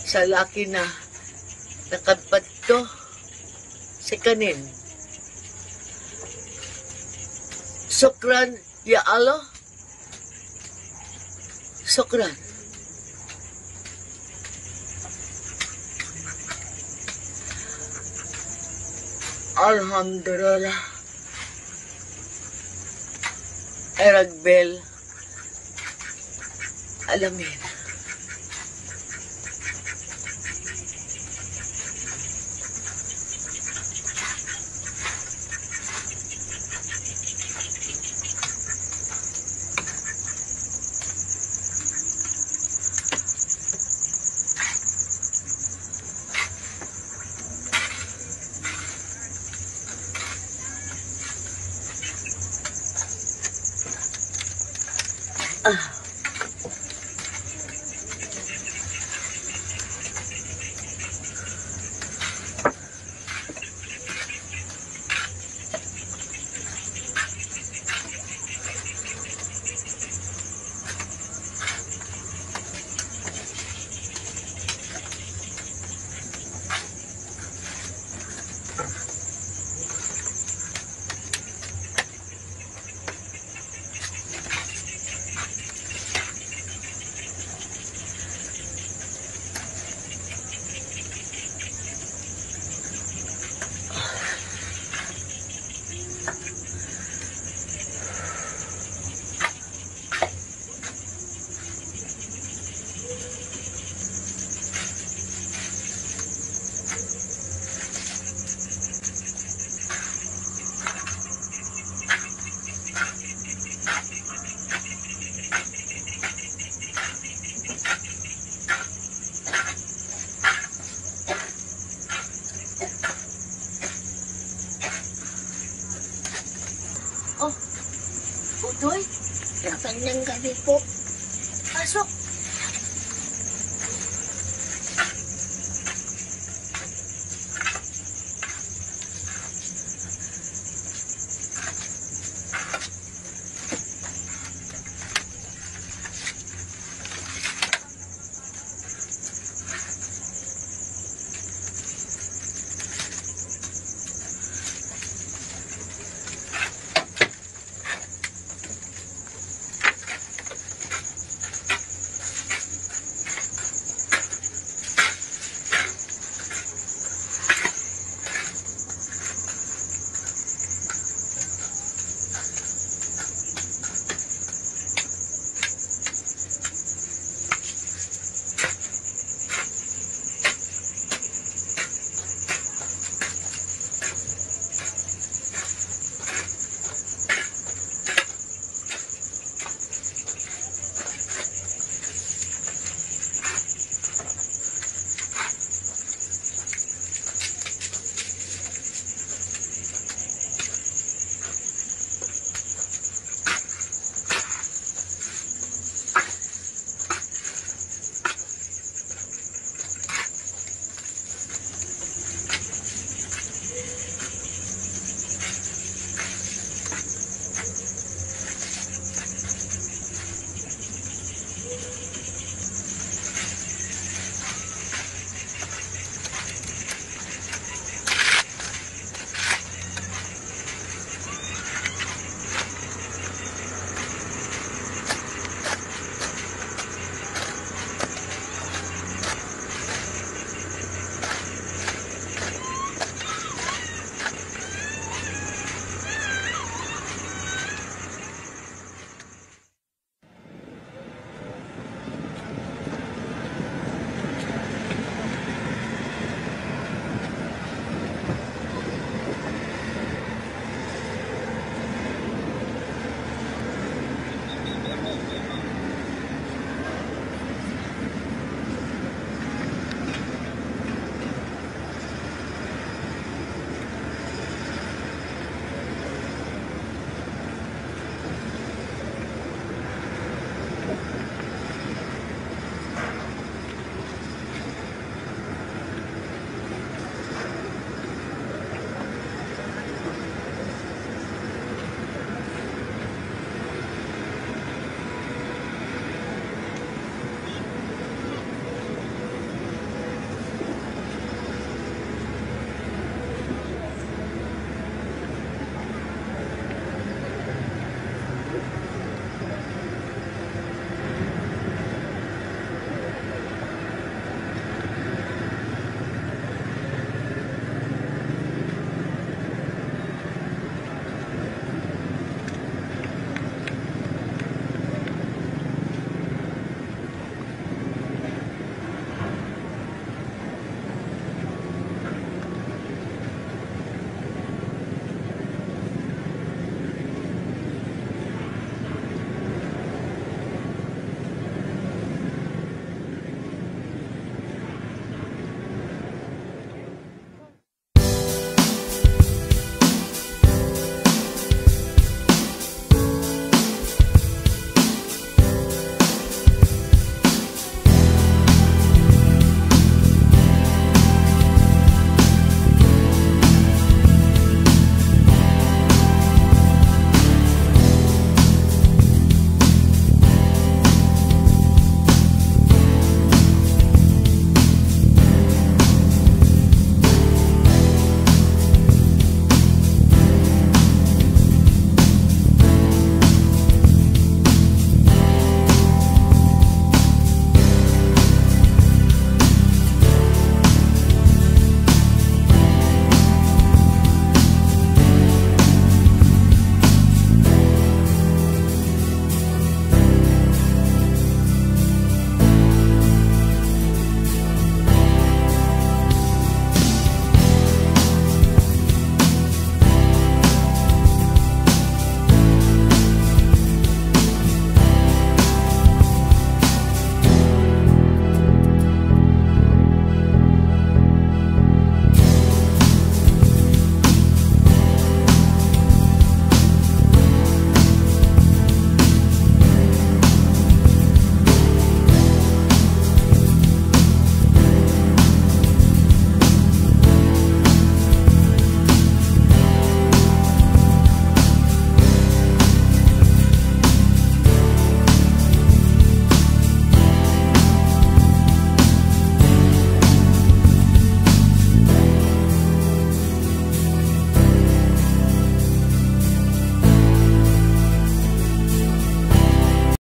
S3: Sa laki na nakadpat to si kanin. Sukran, ya Allah. Sukran. Alhamdulillah. Eragbel. Alamin.
S2: Magandang gabi po. Pasok.